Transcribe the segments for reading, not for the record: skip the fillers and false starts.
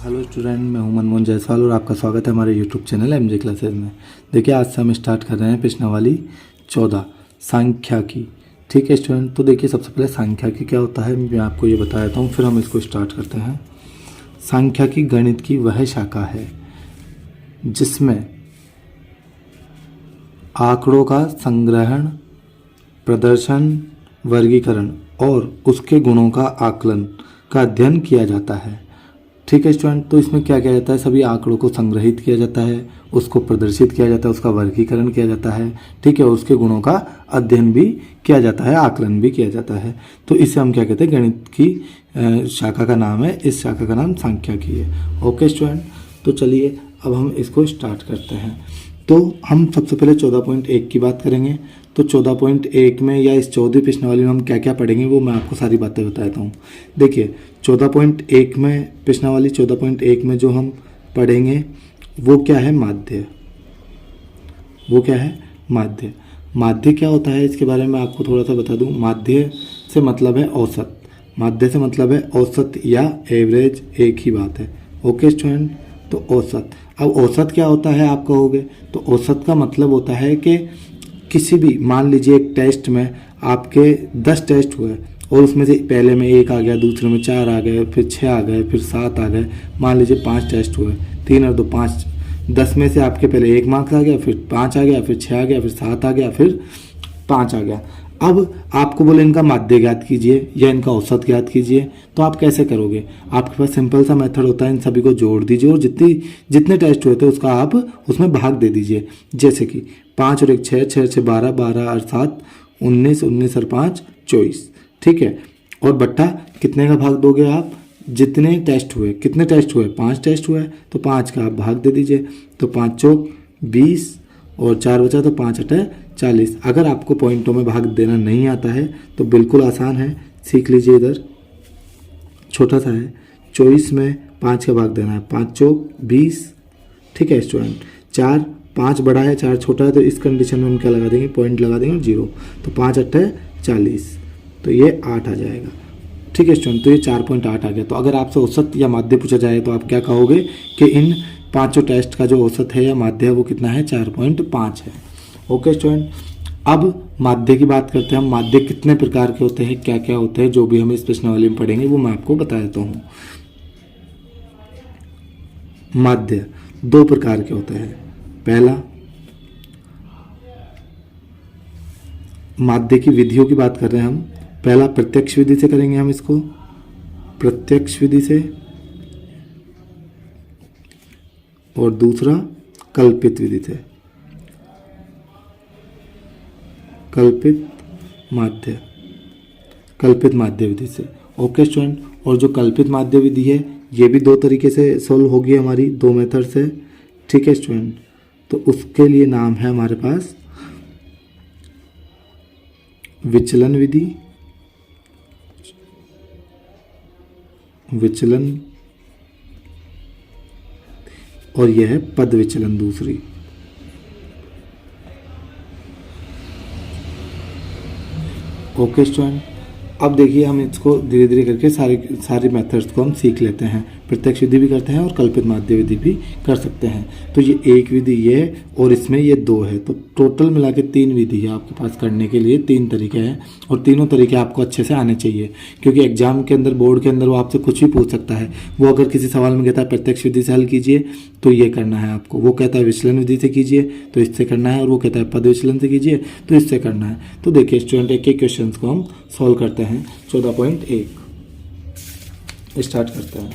Hello student, मैं हूं मनमोहन जायसवाल और आपका स्वागत है हमारे यूट्यूब चैनल एमजे क्लासेज में। देखिए, आज से हम स्टार्ट कर रहे हैं प्रश्नावली 14 सांख्यिकी। ठीक है स्टूडेंट, तो देखिए सबसे पहले सांख्यिकी क्या होता है मैं आपको ये बता देता हूँ, फिर हम इसको स्टार्ट करते हैं। सांख्यिकी गणित की वह शाखा है जिसमें आंकड़ों का संग्रहण, प्रदर्शन, वर्गीकरण और उसके गुणों का आकलन का अध्ययन किया जाता है। ठीक है स्टूडेंट, तो इसमें क्या किया जाता है, सभी आंकड़ों को संग्रहित किया जाता है, उसको प्रदर्शित किया जाता है, उसका वर्गीकरण किया जाता है। ठीक है, और उसके गुणों का अध्ययन भी किया जाता है, आकलन भी किया जाता है। तो इसे हम क्या कहते हैं, गणित की शाखा का नाम है, इस शाखा का नाम सांख्यिकी है। ओके स्टूडेंट, तो चलिए अब हम इसको स्टार्ट करते हैं। तो हम सबसे पहले 14.1 की बात करेंगे। तो 14.1 में या इस 14वीं प्रश्नावली में हम क्या क्या पढ़ेंगे वो मैं आपको सारी बातें बता देता हूँ। देखिए 14.1 में, प्रश्नावली 14.1 में जो हम पढ़ेंगे वो क्या है, माध्य। वो क्या है, माध्य। माध्य क्या होता है इसके बारे में आपको थोड़ा सा बता दूँ। माध्य से मतलब है औसत। माध्य से मतलब है औसत या एवरेज, एक ही बात है। ओके स्टूडेंट, तो औसत। अब औसत क्या होता है आप कहोगे, तो औसत का मतलब होता है कि किसी भी, मान लीजिए एक टेस्ट में आपके 10 टेस्ट हुए और उसमें से पहले में 1 आ गया, दूसरे में 4 आ गए, फिर 6 आ गए, फिर 7 आ गए। मान लीजिए 5 टेस्ट हुए, 3 और 2 5, 10 में से आपके पहले 1 मार्क्स आ गया, फिर 5 आ गया, फिर 6 आ गया, फिर 7 आ गया, फिर 5 आ गया। अब आपको बोले इनका माध्य ज्ञात कीजिए या इनका औसत ज्ञात कीजिए, तो आप कैसे करोगे। आपके पास सिंपल सा मेथड होता है, इन सभी को जोड़ दीजिए और जितने टेस्ट हुए थे उसका आप उसमें भाग दे दीजिए। जैसे कि 5 और 1 6, 6 6 12, 12 और 7 19, 19 और 5 24। ठीक है, और बट्टा कितने का भाग दोगे आप, जितने टेस्ट हुए। कितने टेस्ट हुए, 5 टेस्ट हुए, तो 5 का आप भाग दे दीजिए। तो 5 चौक 20 और 4 बचा, तो 5 अटे 40। अगर आपको पॉइंटों में भाग देना नहीं आता है तो बिल्कुल आसान है, सीख लीजिए। इधर छोटा सा है, 24 में 5 का भाग देना है, 5 चौक 20। ठीक है स्टूडेंट, 4 5 बड़ा है 4 छोटा है, तो इस कंडीशन में हम क्या लगा देंगे, पॉइंट लगा देंगे 0। तो 5 अट्ठे 40, तो ये 8 आ जाएगा। ठीक है स्टूडेंट, तो ये 4.8 आ गया। तो अगर आपसे औसत या माध्य पूछा जाए तो आप क्या कहोगे कि इन 5 टेस्ट का जो औसत है या माध्य है वो कितना है, 4.5 है। ओके स्टूडेंट, अब माध्य की बात करते हैं हम। माध्य कितने प्रकार के होते हैं, क्या क्या होते हैं, जो भी हम इस प्रश्नावली में पढ़ेंगे वो मैं आपको बता देता हूँ। माध्य 2 प्रकार के होते हैं। पहला, माध्य की विधियों की बात कर रहे हैं हम। पहला प्रत्यक्ष विधि से करेंगे हम इसको, प्रत्यक्ष विधि से, और दूसरा कल्पित विधि से, कल्पित माध्य, कल्पित माध्य विधि से। ओके स्टूडेंट, और जो कल्पित माध्य विधि है ये भी 2 तरीके से सोल्व होगी हमारी, 2 मेथड से। ठीक है स्टूडेंट, तो उसके लिए नाम है हमारे पास विचलन विधि, विचलन, और यह है पद विचलन दूसरी। ओके स्टूडेंट, अब देखिए हम इसको धीरे धीरे करके सारे मेथड्स को हम सीख लेते हैं। प्रत्यक्ष विधि भी करते हैं और कल्पित माध्य विधि भी कर सकते हैं। तो ये एक विधि ये है और इसमें ये 2 है, तो टोटल मिला के 3 विधि है आपके पास करने के लिए, 3 तरीके हैं। और तीनों तरीके आपको अच्छे से आने चाहिए, क्योंकि एग्जाम के अंदर, बोर्ड के अंदर वो आपसे कुछ भी पूछ सकता है। वो अगर किसी सवाल में कहता है प्रत्यक्ष विधि से हल कीजिए तो ये करना है आपको, वो कहता है विचलन विधि से कीजिए तो इससे करना है, और वो कहता है पद विचलन से कीजिए तो इससे करना है। तो देखिए स्टूडेंट, एक एक क्वेश्चन को हम सॉल्व करते हैं। 14.1 स्टार्ट करते हैं।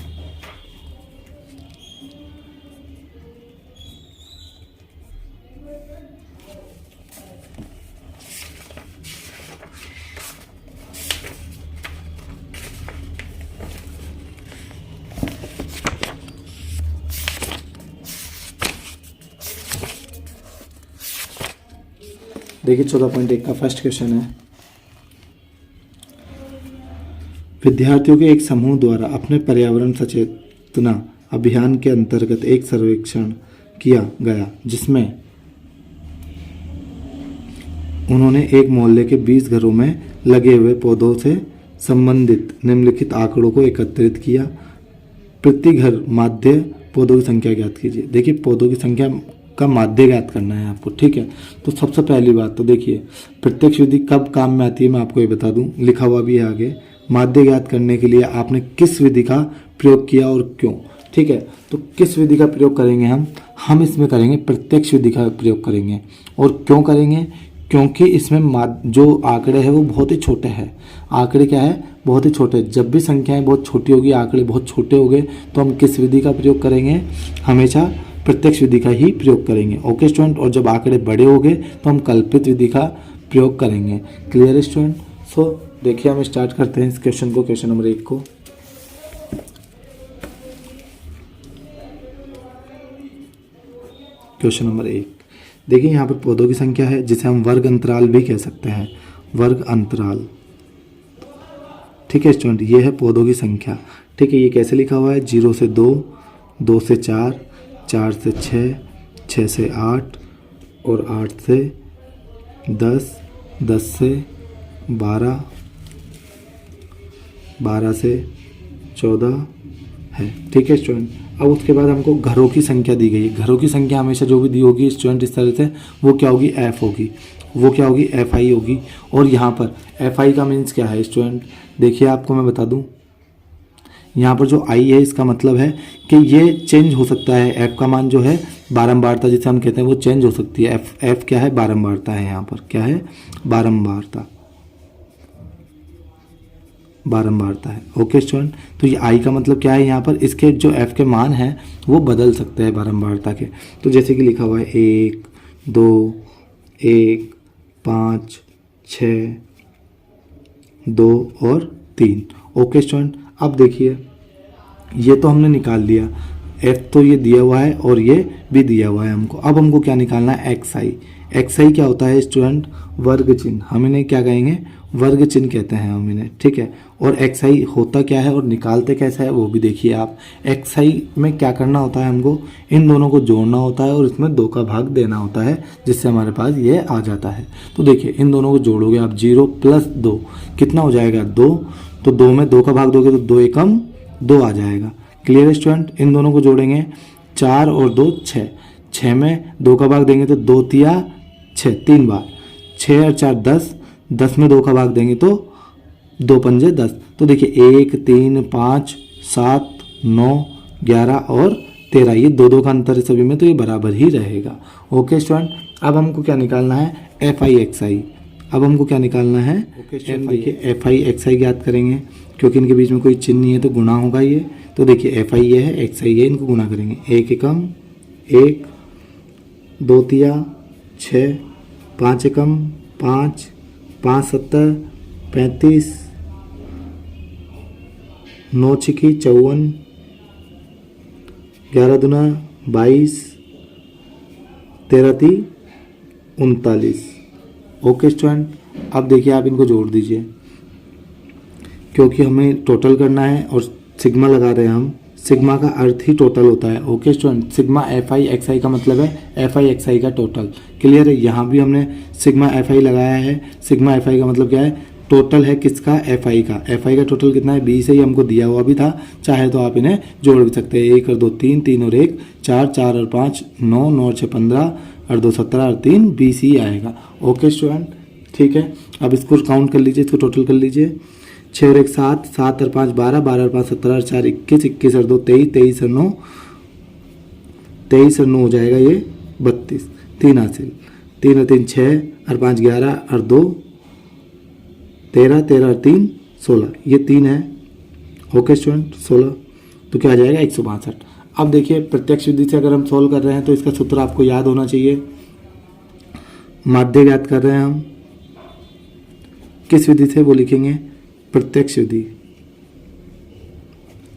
देखिए 14.1 का फर्स्ट क्वेश्चन है, विद्यार्थियों के एक समूह द्वारा अपने पर्यावरण सचेतना अभियान के अंतर्गत एक सर्वेक्षण किया गया जिसमें उन्होंने एक मोहल्ले के 20 घरों में लगे हुए पौधों से संबंधित निम्नलिखित आंकड़ों को एकत्रित किया। प्रति घर माध्य पौधों की संख्या ज्ञात कीजिए। देखिए पौधों की संख्या का माध्य ज्ञात करना है आपको, ठीक है। तो सबसे पहली बात तो देखिए प्रत्यक्ष विधि कब काम में आती है मैं आपको ये बता दूं, लिखा हुआ भी है आगे। माध्य ज्ञात करने के लिए आपने किस विधि का प्रयोग किया और क्यों, ठीक है। तो किस विधि का प्रयोग करेंगे हम इसमें करेंगे प्रत्यक्ष विधि का प्रयोग करेंगे। और क्यों करेंगे, क्योंकि इसमें जो आंकड़े हैं वो बहुत ही छोटे हैं। आंकड़े क्या है, बहुत ही छोटे। जब भी संख्याएं बहुत छोटी होगी, आंकड़े बहुत छोटे हो गए, तो हम किस विधि का प्रयोग करेंगे, हमेशा प्रत्यक्ष विधि का ही प्रयोग करेंगे। Okay student. और जब आंकड़े बड़े हो गए तो हम कल्पित विधि का प्रयोग करेंगे। क्लियर है स्टूडेंट। सो देखिए हम स्टार्ट करते हैं इस क्वेश्चन को, क्वेश्चन नंबर 1 को। क्वेश्चन नंबर 1 देखिए, यहाँ पर पौधों की संख्या है जिसे हम वर्ग अंतराल भी कह सकते हैं, वर्ग अंतराल, ठीक है स्टूडेंट। ये है पौधों की संख्या, ठीक है। ये कैसे लिखा हुआ है, 0 से 2, 2 से 4, 4 से 6, 6 से 8 और 8 से 10, 10 से 12, 12 से 14 है, ठीक है स्टूडेंट। अब उसके बाद हमको घरों की संख्या दी गई है। घरों की संख्या हमेशा जो भी दी होगी स्टूडेंट इस तरह से, वो क्या होगी, एफ होगी, वो क्या होगी, एफ आई होगी। और यहाँ पर एफ आई का मीन्स क्या है स्टूडेंट, देखिए आपको मैं बता दूँ, यहाँ पर जो आई है इसका मतलब है कि ये चेंज हो सकता है। एफ का मान जो है बारंबारता जिसे हम कहते हैं वो चेंज हो सकती है। एफ क्या है, बारंबारता है। यहाँ पर क्या है, बारंबारता, बारंबारता है। Okay student. तो ये आई का मतलब क्या है, यहाँ पर इसके जो एफ के मान हैं वो बदल सकते हैं बारंबारता के। तो जैसे कि लिखा हुआ है 1, 2, 1, 5, 6, 2 और 3। Okay student. अब देखिए ये तो हमने निकाल लिया, एफ तो ये दिया हुआ है और ये भी दिया हुआ है हमको। अब हमको क्या निकालना है, एक्स आई। एक्स आई क्या होता है स्टूडेंट, वर्ग चिन्ह। हम इन्हें क्या कहेंगे, वर्ग चिन्ह कहते हैं हम इन्हें, ठीक है। और एक्स आई होता क्या है और निकालते कैसे है वो भी देखिए आप। एक्स आई में क्या करना होता है, हमको इन दोनों को जोड़ना होता है और इसमें 2 का भाग देना होता है, जिससे हमारे पास ये आ जाता है। तो देखिए इन दोनों को जोड़ोगे आप, 0 + 2 कितना हो जाएगा, 2। तो 2 में 2 का भाग दोगे तो 2 एकम 2 आ जाएगा। Clear student. इन दोनों को जोड़ेंगे, 4 और 2 6, 6 में 2 का भाग देंगे तो 2 तिया 6, 3 बार, 6 और 4 10, 10 में 2 का भाग देंगे तो 2 पंजे 10। तो देखिए 1, 3, 5, 7, 9, 11 और 13, ये 2-2 का अंतर है सभी में, तो ये बराबर ही रहेगा। Okay student. अब हमको क्या निकालना है, एफ आई एक्स आई। अब हमको क्या निकालना है, देखिए एफ आई एक्स आई ज्ञात करेंगे, क्योंकि इनके बीच में कोई चिन्ह नहीं है तो गुणा होगा ये। तो देखिए एफ आई ये है, एक्स आई ये, इनको गुणा करेंगे। 1 एकम 1, 2 तिया 6, 5 एकम 5, 5 7 35, 9 छिकी 54, 11 दूना 22, 13 ती 39। Okay student. अब देखिए आप इनको जोड़ दीजिए, क्योंकि हमें टोटल करना है और सिग्मा लगा रहे हैं हम। सिग्मा का अर्थ ही टोटल होता है। Okay student. Sigma f i x i का मतलब है एफ आई एक्स आई का टोटल। क्लियर है। यहाँ भी हमने सिग्मा एफ आई लगाया है। सिग्मा एफ आई का मतलब क्या है, टोटल है किसका, एफ आई का। एफ आई का टोटल कितना है, 20 है, ये हमको दिया हुआ भी था। चाहे तो आप इन्हें जोड़ भी सकते हैं, 1 और 2 3, 3 और 1 4, 4 और 5 9, 9 और 6 15 और 2 17 और 3 20 ही आएगा। ओके स्टूडेंट, ठीक है। अब इसको काउंट कर लीजिए, इसको टोटल कर लीजिए। 6 और 1 7, 7 और 5 12, 12 और 5 17 और 4 21, 21 और 2 23, 23 और 9 23 और 9 हो जाएगा ये 32। 3 हासिल, 3 और 3 6 और 5 11 और 2 13, 13 और 3 16, ये 3 है। ओके स्टूडेंट, 16 तो क्या आ जाएगा 162। अब देखिए प्रत्यक्ष विधि से अगर हम सॉल्व कर रहे हैं तो इसका सूत्र आपको याद होना चाहिए। माध्य ज्ञात कर रहे हैं हम, किस विधि से वो लिखेंगे, प्रत्यक्ष विधि।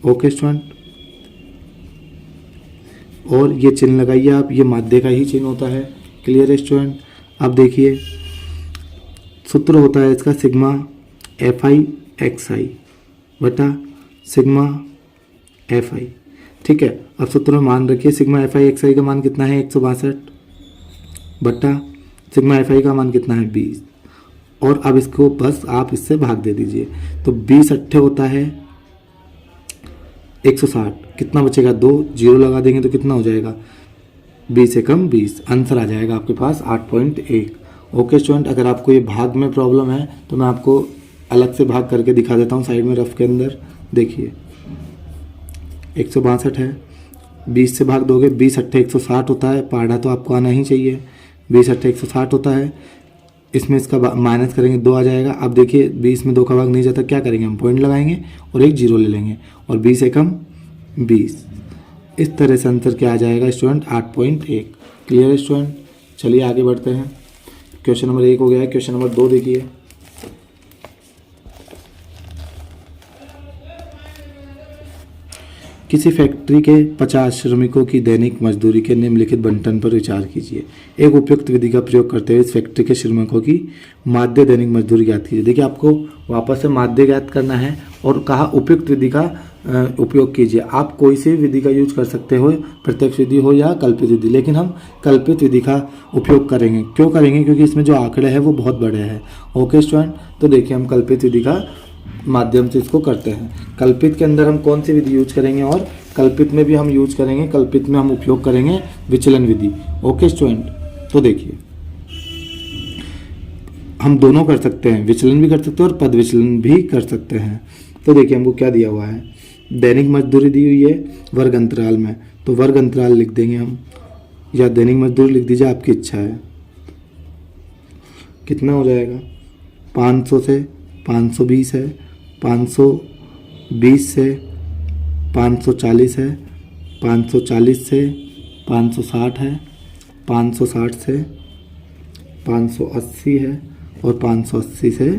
Okay student. और ये चिन्ह लगाइए आप, ये माध्य का ही चिन्ह होता है। क्लियर है स्टूडेंट। अब देखिए सूत्र होता है इसका sigma f i x i बटा सिग्मा एफ आई, ठीक है। अब सूत्र में मान रखिए, sigma f i x i का मान कितना है 162 बटा सिग्मा एफ आई का मान कितना है 20। और अब इसको बस आप इससे भाग दे दीजिए, तो 20 अट्ठे होता है 160 कितना बचेगा 2, जीरो लगा देंगे तो कितना हो जाएगा 20 से कम 20, आंसर आ जाएगा आपके पास 8.1। ओके स्टूडेंट, अगर आपको ये भाग में प्रॉब्लम है तो मैं आपको अलग से भाग करके दिखा देता हूँ साइड में रफ के अंदर। देखिए 162 है, 20 से भाग दोगे 20 अट्ठे 160 होता है, पहाड़ा तो आपको आना ही चाहिए, 20 अट्ठे 160 होता है, इसमें इसका माइनस करेंगे 2 आ जाएगा। अब देखिए 20 में 2 का भाग नहीं जाता, क्या करेंगे हम पॉइंट लगाएंगे और एक जीरो ले लेंगे और 20 से कम 20, इस तरह से आंसर क्या आ जाएगा स्टूडेंट 8.1। क्लियर है स्टूडेंट, चलिए आगे बढ़ते हैं। क्वेश्चन नंबर 1 हो गया है। क्वेश्चन नंबर 2 देखिए, किसी फैक्ट्री के 50 श्रमिकों की दैनिक मजदूरी के निम्नलिखित बंटन पर विचार कीजिए। एक उपयुक्त विधि का प्रयोग करते हुए इस फैक्ट्री के श्रमिकों की माध्य दैनिक मजदूरी ज्ञात कीजिए। देखिए आपको वापस से माध्य ज्ञात करना है और कहा उपयुक्त विधि का उपयोग कीजिए। आप कोई सी विधि का यूज कर सकते हो, प्रत्यक्ष विधि हो या कल्पित विधि, लेकिन हम कल्पित विधि का उपयोग करेंगे। क्यों करेंगे? क्योंकि इसमें जो आंकड़े हैं वो बहुत बड़े हैं। ओके स्टूडेंट, तो देखिए हम कल्पित विधि का माध्यम से इसको करते हैं। कल्पित के अंदर हम कौन सी विधि यूज करेंगे और कल्पित में भी हम यूज करेंगे, कल्पित में हम उपयोग करेंगे विचलन विधि। ओके स्टूडेंट, तो देखिए हम दोनों कर सकते हैं, विचलन भी कर सकते हैं और पद विचलन भी कर सकते हैं। तो देखिए हमको क्या दिया हुआ है, दैनिक मजदूरी दी हुई है वर्ग अंतराल में, तो वर्ग अंतराल लिख देंगे हम, या दैनिक मजदूरी लिख दीजिए, आपकी इच्छा है। कितना हो जाएगा 500 से 520 है, 520 से 540 है, 540 से 560 है, 560 से 580 है और 580 से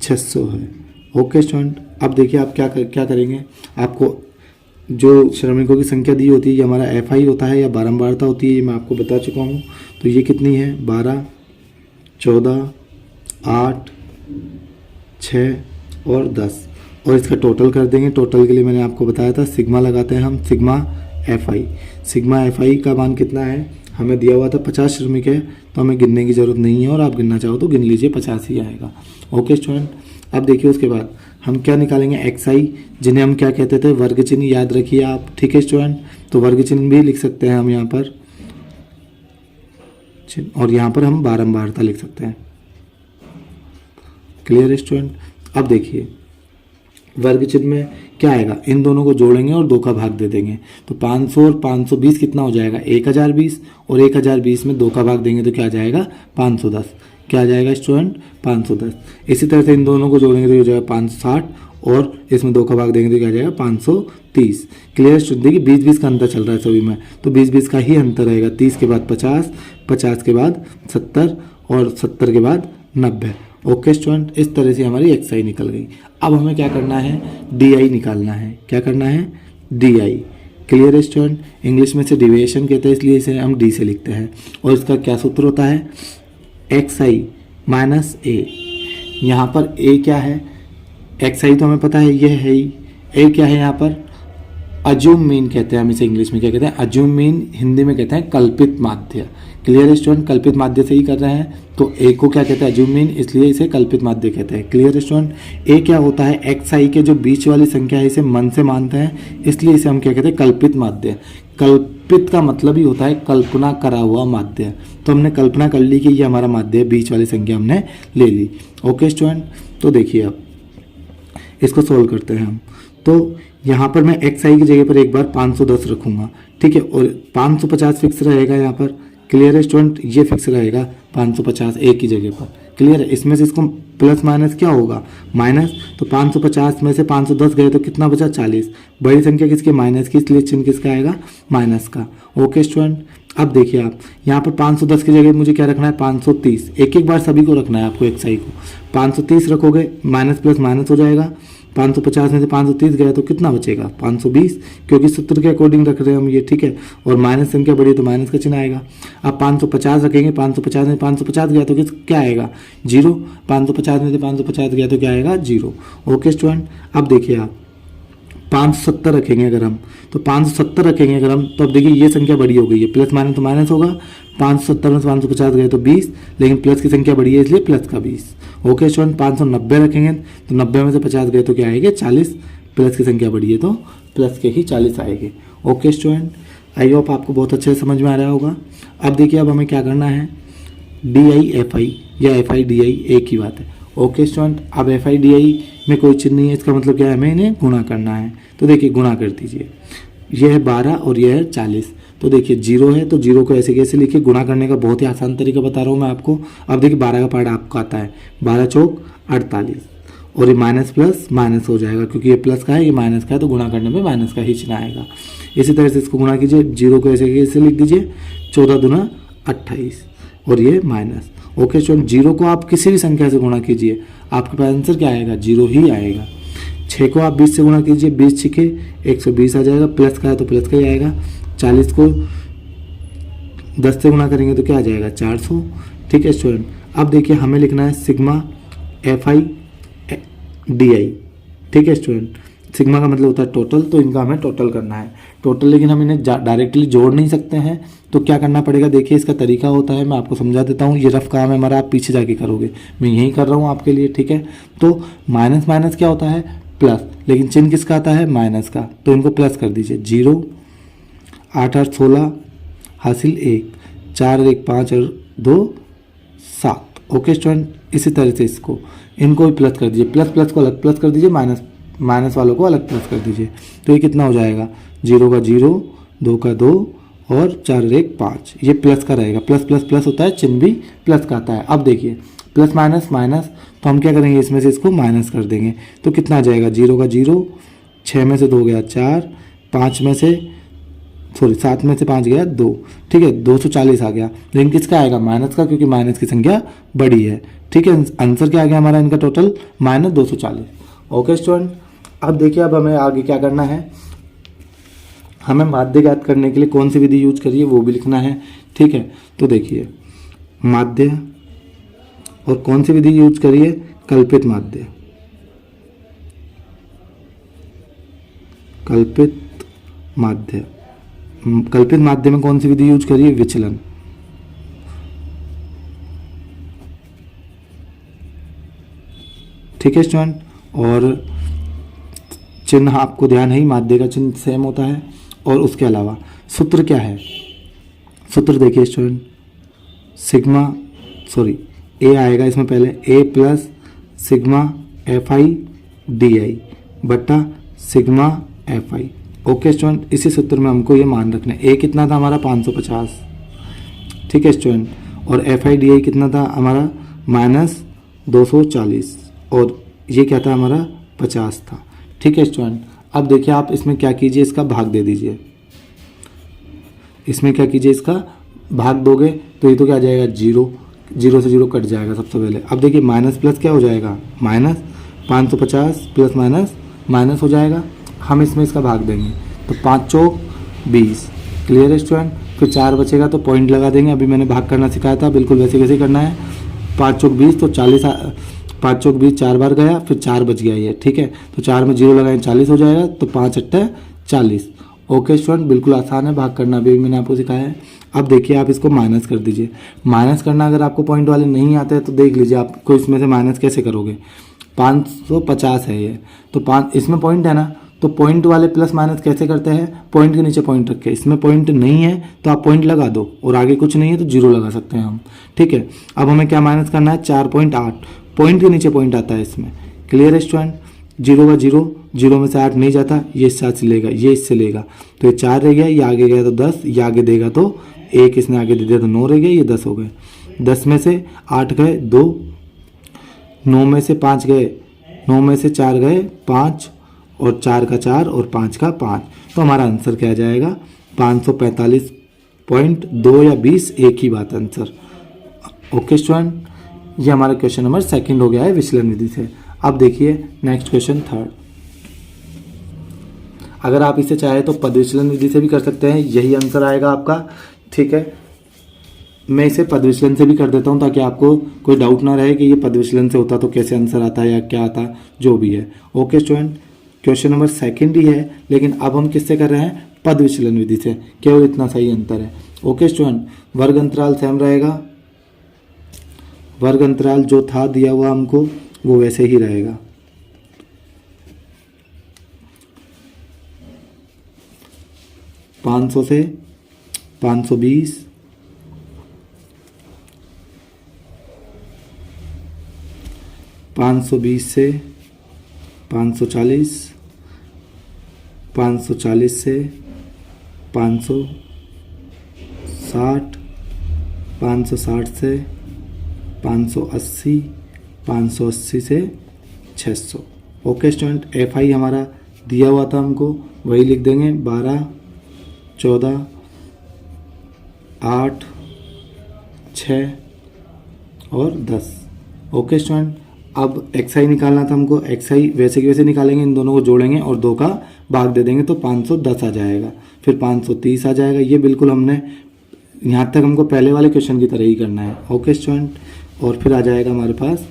600 है। ओके स्टूडेंट, अब देखिए आप क्या करेंगे, आपको जो श्रमिकों की संख्या दी होती है ये हमारा FI होता है या बारंबारता होती है, ये मैं आपको बता चुका हूँ। तो ये कितनी है 12, 14, 8, 6 और 10, और इसका टोटल कर देंगे। टोटल के लिए मैंने आपको बताया था सिग्मा लगाते हैं हम, सिग्मा FI। सिग्मा FI का मान कितना है, हमें दिया हुआ था 50 श्रमिक है, तो हमें गिनने की ज़रूरत नहीं है, और आप गिनना चाहो तो गिन लीजिए 50 ही आएगा। ओके स्टूडेंट, अब देखिए उसके बाद हम क्या निकालेंगे XI, जिन्हें हम क्या कहते थे वर्ग चिन्ह, याद रखिए आप। ठीक है स्टूडेंट, तो वर्ग चिन्ह भी लिख सकते हैं हम यहाँ पर, और यहाँ पर हम बारंबारता लिख सकते हैं। क्लियर है स्टूडेंट, अब देखिए वर्ग चिन्ह में क्या आएगा, इन दोनों को जोड़ेंगे और 2 का भाग दे देंगे, तो 500 और 520 कितना हो जाएगा 1020, और 1020 में 2 का भाग देंगे तो क्या आ जाएगा 510। क्या आ जाएगा स्टूडेंट 510। इसी तरह से इन दोनों को जोड़ेंगे तो ये हो जाएगा 560, और इसमें 2 का भाग देंगे तो क्या आ जाएगा 530। क्लियर स्टूडेंट, देखिए 20-20 का अंतर चल रहा है सभी में, तो 20-20 का ही अंतर रहेगा। 30 के बाद 50, 50 के बाद 70 और 70 के बाद 90। ओके स्टूडेंट, इस तरह से हमारी XI निकल गई। अब हमें क्या करना है, DI निकालना है। क्या करना है DI। क्लियर है स्टूडेंट, इंग्लिश में से डिविएशन कहते हैं, इसलिए इसे हम D से लिखते हैं, और इसका क्या सूत्र होता है XI माइनस A। यहाँ पर A क्या है, XI तो हमें पता है ये है ही, A क्या है यहाँ पर अज्यूम मीन कहते हैं हम इसे, इंग्लिश में क्या कहते हैं अज्यूम मीन, हिंदी में कहते हैं कल्पित माध्य। क्लियर है स्टूडेंट, कल्पित माध्य से ही कर रहे हैं, तो ए को क्या कहते हैं अज्यूम मीन, इसलिए इसे कल्पित माध्य कहते हैं। क्लियर है स्टूडेंट, ए क्या होता है XI के जो बीच वाली संख्या है इसे मन से मानते हैं, इसलिए इसे हम क्या कहते हैं कल्पित माध्य। कल्पित का मतलब ही होता है कल्पना करा हुआ माध्य, तो हमने कल्पना कर ली कि ये हमारा माध्य है, बीच वाली संख्या हमने ले ली। ओके स्टूडेंट, तो देखिए अब इसको सोल्व करते हैं हम। तो यहाँ पर मैं XI की जगह पर एक बार 510 रखूँगा, ठीक है, और 550 फिक्स रहेगा यहाँ पर। क्लियर है स्टूडेंट, ये फिक्स रहेगा 550 एक की जगह पर। क्लियर है, इसमें से इसको प्लस माइनस क्या होगा माइनस, तो 550 में से 510 गए तो कितना बचा 40। बड़ी संख्या किसकी माइनस की, इसलिए चिन्ह किसका आएगा माइनस का। ओके स्टूडेंट, अब देखिए आप यहाँ पर 510 की जगह मुझे क्या रखना है 530, एक एक बार सभी को रखना है आपको XI को। 530 रखोगे माइनस प्लस माइनस हो जाएगा, 550 में से 530 गया तो कितना बचेगा 520, क्योंकि सूत्र के अकॉर्डिंग रख रहे हैं हम ये, ठीक है, और माइनस संख्या बढ़ी तो माइनस का चिन्ह आएगा। अब 550 रखेंगे, 550 में 550 गया तो क्या आएगा 0, 550 में से 550 गया तो क्या आएगा 0। ओके स्टूडेंट, अब देखिए आप 570 रखेंगे अगर हम, तो 570 रखेंगे अगर हम, तो अब देखिए ये संख्या बड़ी हो गई है, प्लस माइनस तो माइनस होगा, 570 में से 550 गए तो 20, लेकिन प्लस की संख्या बड़ी है इसलिए प्लस का 20। ओके स्टूडेंट, 590 रखेंगे तो 90 में से 50 गए तो क्या आएगा 40, प्लस की संख्या बड़ी है तो प्लस के ही 40 आएंगे। ओके स्टूडेंट, आई होप आपको बहुत अच्छे से समझ में आ रहा होगा। अब देखिए अब हमें क्या करना है, DI/FI या FI/DI एक ही बात है। ओके स्टूडेंट, अब FI/DI में कोई चिन्ह नहीं है, इसका मतलब क्या है, हमें इन्हें गुणा करना है। तो देखिए गुणा कर दीजिए, यह है 12 और यह है 40। तो देखिए 0 है तो 0 को ऐसे कैसे लिखिए, गुणा करने का बहुत ही आसान तरीका बता रहा हूँ मैं आपको। अब देखिए 12 का पार्ट आपको आता है, 12 चौक 48 और ये माइनस प्लस माइनस हो जाएगा, क्योंकि ये प्लस का है ये माइनस का है, तो गुणा करने में माइनस का ही चिन्ह आएगा। इसी तरह से इसको गुणा कीजिए, 0 को ऐसे कैसे लिख दीजिए, 14 दूना 28 और ये माइनस। ओके स्टूडेंट, 0 को आप किसी भी संख्या से गुणा कीजिए, आपके पास आंसर क्या आएगा, 0 ही आएगा। 6 को आप 20 से गुणा कीजिए, 20 छिके 120 आ जाएगा, प्लस का है तो प्लस का ही आएगा। 40 को 10 से गुणा करेंगे तो क्या आ जाएगा, 400। ठीक है स्टूडेंट, अब देखिए हमें लिखना है सिग्मा FI/DI। ठीक है स्टूडेंट, सिग्मा का मतलब होता है टोटल, तो इनका हमें टोटल करना है टोटल, लेकिन हम इन्हें डायरेक्टली जोड़ नहीं सकते हैं, तो क्या करना पड़ेगा, देखिए इसका तरीका होता है, मैं आपको समझा देता हूँ। ये रफ काम है हमारा, आप पीछे जाके करोगे, मैं यही कर रहा हूँ आपके लिए। ठीक है, तो माइनस माइनस क्या होता है, प्लस, लेकिन चिन्ह किसका आता है, माइनस का, तो इनको प्लस कर दीजिए। 0 8 8 16 हासिल 1 4 1 5 और 2 7। ओके स्टूडेंट, इसी तरह से इसको इनको भी प्लस कर दीजिए, प्लस प्लस को अलग प्लस कर दीजिए, माइनस माइनस वालों को अलग प्लस कर दीजिए। तो ये कितना हो जाएगा, 0 का 0 2 का 2 और 4 और 1 5, ये प्लस का रहेगा। प्लस प्लस प्लस होता है, चिन्ह भी प्लस का आता है। अब देखिए प्लस माइनस माइनस, तो हम क्या करेंगे, इसमें से इसको माइनस कर देंगे, तो कितना आ जाएगा, 0 का 0 6 में से 2 गया 4, 5 में से 7 में से 5 गया 2। ठीक है, 240 आ गया, लेकिन किसका आएगा, माइनस का, क्योंकि माइनस की संख्या बड़ी है। ठीक है, आंसर क्या आ गया हमारा इनका टोटल, -240। ओके स्टूडेंट, अब देखिए अब हमें आगे क्या करना है, हमें माध्य ज्ञात करने के लिए कौन सी विधि यूज करिए वो भी लिखना है। ठीक है, तो देखिए माध्य और कौन सी विधि यूज करिए, कल्पित माध्य। कल्पित माध्य, कल्पित माध्य में कौन सी विधि यूज करिए, विचलन। ठीक है स्टूडेंट, और चिन्ह आपको ध्यान है ही, माध्य का चिन्ह सेम होता है। और उसके अलावा सूत्र क्या है, सूत्र देखिए स्टूडेंट, ए आएगा इसमें पहले, A प्लस सिग्मा FI/DI बटा सिग्मा FI। ओके स्टूडेंट, इसी सूत्र में हमको ये मान रखना है, A कितना था हमारा 550। ठीक है स्टूडेंट, और FI/DI कितना था हमारा -240, और ये क्या था हमारा 50 था। ठीक है स्टूडेंट, अब देखिए आप इसमें क्या कीजिए, इसका भाग दे दीजिए, इसमें क्या कीजिए, इसका भाग दोगे तो ये तो क्या आ जाएगा, 0 0 से 0 कट जाएगा सबसे पहले। अब देखिए माइनस प्लस क्या हो जाएगा, माइनस 550 प्लस माइनस माइनस हो जाएगा, हम इसमें इसका भाग देंगे तो 5 चौक 20। क्लियर है स्टूडेंट, फिर 4 बचेगा तो पॉइंट लगा देंगे, अभी मैंने भाग करना सिखाया था, बिल्कुल वैसे वैसे करना है। 5 चौक 20 तो 40, 5 चौक 20 4 बार गया, फिर 4 बच गया ये। ठीक है, तो 4 में 0 लगाएं 40 हो जाएगा, तो 5 8 40। ओके स्टूडेंट, बिल्कुल आसान है भाग करना, भी मैंने आपको सिखाया है। अब देखिए आप इसको माइनस कर दीजिए, माइनस करना अगर आपको पॉइंट वाले नहीं आते हैं तो देख लीजिए आपको इसमें से माइनस कैसे करोगे। 550 है ये, तो 5 इसमें पॉइंट है ना, तो पॉइंट वाले प्लस माइनस कैसे करते हैं, पॉइंट के नीचे पॉइंट रख के। इसमें पॉइंट नहीं है तो आप पॉइंट लगा दो, और आगे कुछ नहीं है तो 0 लगा सकते हैं हम। ठीक है, अब हमें क्या माइनस करना है, 4.8, पॉइंट के नीचे पॉइंट आता है इसमें। क्लियर है स्टूडेंट, 0 का 0, 0 में से 8 नहीं जाता, ये इससे 8 से लेगा, ये इससे लेगा, तो ये 4 रह गया, ये आगे गया तो 10, ये आगे देगा तो 1, इसने आगे दे दिया तो 9 रह गया, ये 10 हो गए। 10 में से 8 गए 2, 9 में से 5 गए, 9 में से 4 गए 5, और 4 का 4 और 5 का 5, तो हमारा आंसर क्या आ जाएगा, 545.2 या 20, एक ही बात आंसर। ओके स्टूडेंट, ये हमारा क्वेश्चन नंबर 2 हो गया है विचलन विधि से। अब देखिए नेक्स्ट क्वेश्चन 3। अगर आप इसे चाहे तो पद विचलन विधि से भी कर सकते हैं, यही आंसर आएगा आपका। ठीक है, मैं इसे पद विचलन से भी कर देता हूं ताकि आपको कोई डाउट ना रहे कि ये पद विचलन से होता तो कैसे आंसर आता है या क्या आता, जो भी है। ओके स्टूडेंट, क्वेश्चन नंबर 2 ही है, लेकिन अब हम किससे कर रहे हैं, पद विचलन विधि से, केवल इतना सही अंतर है। ओके स्टूडेंट, वर्ग अंतराल सेम रहेगा, वर्ग अंतराल जो था दिया हुआ हमको वो वैसे ही रहेगा। 500 से 520, 520 से 540, 540 से 560, 560 से 580, 580 से 600। ओके स्टूडेंट, एफ आई हमारा दिया हुआ था हमको, वही लिख देंगे 12, 14, 8, 6 और 10। ओके स्टूडेंट, अब एक्स आई निकालना था हमको। एक्स आई वैसे की वैसे निकालेंगे, इन दोनों को जोड़ेंगे और 2 का भाग दे देंगे तो 510 आ जाएगा, फिर 530 आ जाएगा। ये बिल्कुल हमने यहाँ तक हमको पहले वाले क्वेश्चन की तरह ही करना है। ओके स्टूडेंट, और फिर आ जाएगा हमारे पास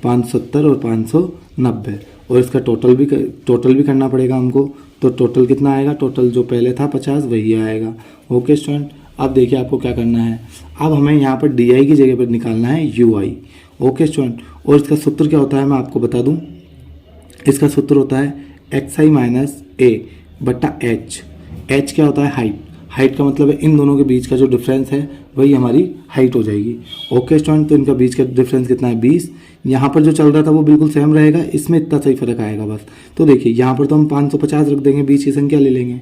570 और 590, और इसका टोटल भी करना पड़ेगा हमको। तो टोटल कितना आएगा, टोटल जो पहले था 50 वही आएगा। ओके स्टूडेंट, अब देखिए आपको क्या करना है। अब हमें यहाँ पर डी आई की जगह पर निकालना है यू आई। ओके स्टूडेंट, और इसका सूत्र क्या होता है मैं आपको बता दूँ। इसका सूत्र होता है एक्स आई माइनस ए बटा एच। एच क्या होता है, हाइट। हाइट का मतलब है इन दोनों के बीच का जो डिफरेंस है वही हमारी हाइट हो जाएगी। ओके स्टूडेंट, तो इनका बीच का डिफरेंस कितना है, 20। यहाँ पर जो चल रहा था वो बिल्कुल सेम रहेगा, इसमें इतना सही फर्क आएगा बस। तो देखिए यहाँ पर तो हम 550 रख देंगे, बीच की संख्या ले लेंगे।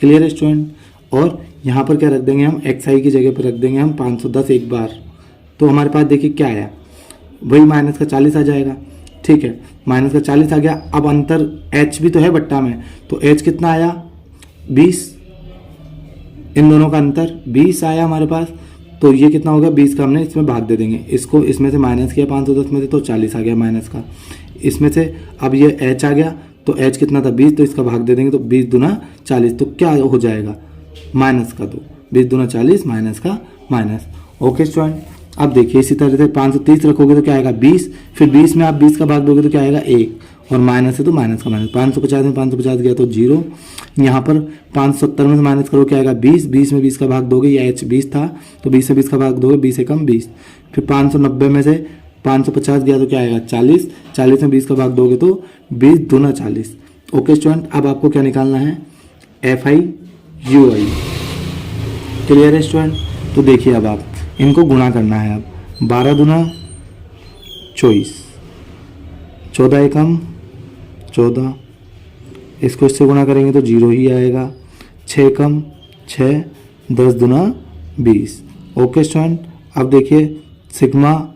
क्लियर है स्टूडेंट, और यहाँ पर क्या रख देंगे हम, एक्स आई की जगह पर रख देंगे हम 510 एक बार। तो हमारे पास देखिए क्या आया, वही माइनस का 40 आ जाएगा। ठीक है, माइनस का 40 आ गया। अब अंतर h भी तो है बट्टा में, तो h कितना आया, 20। इन दोनों का अंतर 20 आया हमारे पास। तो ये कितना हो गया, 20 का हमने इसमें भाग दे देंगे। इसको इसमें से माइनस किया 510 में से, तो 40 आ गया माइनस का। इसमें से अब ये h आ गया, तो h कितना था, 20, तो इसका भाग दे देंगे, तो 20 दूना 40, तो क्या हो जाएगा, माइनस का 2। 20 दूना 40, माइनस का माइनस। ओके स्टूडेंट, अब देखिए इसी तरह से 530 रखोगे तो क्या आएगा, 20। फिर 20 में आप 20 का भाग दोगे तो क्या आएगा, 1, और माइनस है तो माइनस का माइनस। 550 में 550 गया तो 0। यहाँ पर 570 में से माइनस करो, क्या आएगा, 20। 20 में 20 का भाग दोगे, ये h 20 था तो 20 में 20 का भाग दोगे, 20 से कम 20। फिर 590 में से 550 गया तो क्या आएगा, 40। 40 में 20 का भाग दोगे तो 20 दूना 40। ओके स्टूडेंट, अब आपको क्या निकालना है, F i u I. Clear है स्टूडेंट, तो देखिए अब आप इनको गुणा करना है। अब 12 दूना 24, 14 एकम 14, इसको इससे गुणा करेंगे तो 0 ही आएगा। 6 एकम 6, 10 दूना 20। ओके स्टूडेंट, अब देखिए सिग्मा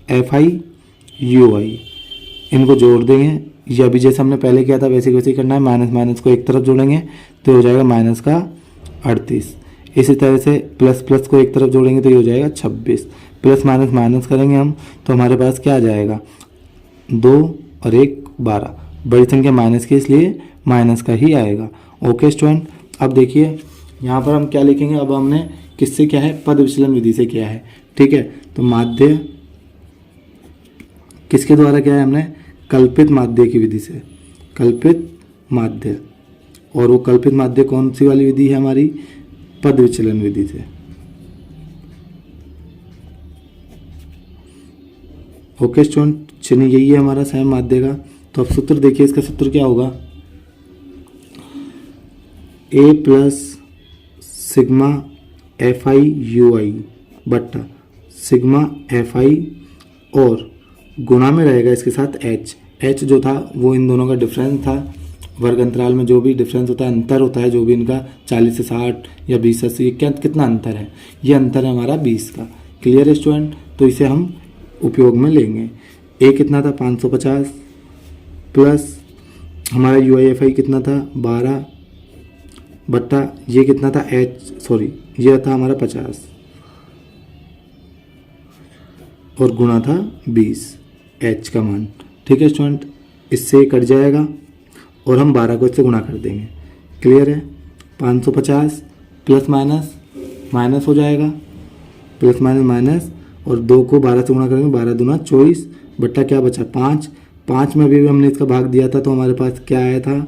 एफ आई यू आई, इनको जोड़ देंगे। ये अभी जैसे हमने पहले किया था वैसे वैसे ही करना है। माइनस माइनस को एक तरफ जोड़ेंगे तो हो जाएगा माइनस का 38। इसी तरह से प्लस प्लस को एक तरफ जोड़ेंगे तो ये हो जाएगा 26। प्लस माइनस माइनस करेंगे हम तो हमारे पास क्या आ जाएगा, 2 और 1 12। बड़ी संख्या माइनस की, इसलिए माइनस का ही आएगा। ओके स्टूडेंट, अब देखिए यहाँ पर हम क्या लिखेंगे। अब हमने किससे किया है, पद विचलन विधि से किया है। ठीक है, तो माध्य किसके द्वारा किया है हमने, कल्पित माध्य की विधि से। कल्पित माध्य, और वो कल्पित माध्य कौन सी वाली विधि है हमारी, पद विचलन विधि से। ओके स्टूडेंट, चलिए यही है हमारा सम माध्य का। तो अब सूत्र देखिए, इसका सूत्र क्या होगा, a plus sigma f i u i बट्टा सिग्मा एफ आई, और गुणा में रहेगा इसके साथ h जो था वो इन दोनों का डिफरेंस था। वर्ग अंतराल में जो भी डिफरेंस होता है, अंतर होता है जो भी इनका, 40 से 60 या 20 से 80, कितना अंतर है, ये अंतर है हमारा 20 का। क्लियर है स्टूडेंट, तो इसे हम उपयोग में लेंगे। a कितना था 550, प्लस हमारा यू आई एफ आई कितना था 12, बट्टा ये कितना था ये था हमारा 50, और गुणा था 20 h का मान। ठीक है स्टूडेंट, इससे कट जाएगा और हम 12 को इससे गुणा कर देंगे। क्लियर है, 550 प्लस माइनस माइनस हो जाएगा, प्लस माइनस माइनस, और 2 को 12 से गुणा करेंगे, 12 दूना 24, बट्टा क्या बचा 5। 5 में अभी हमने इसका भाग दिया था तो हमारे पास क्या आया था,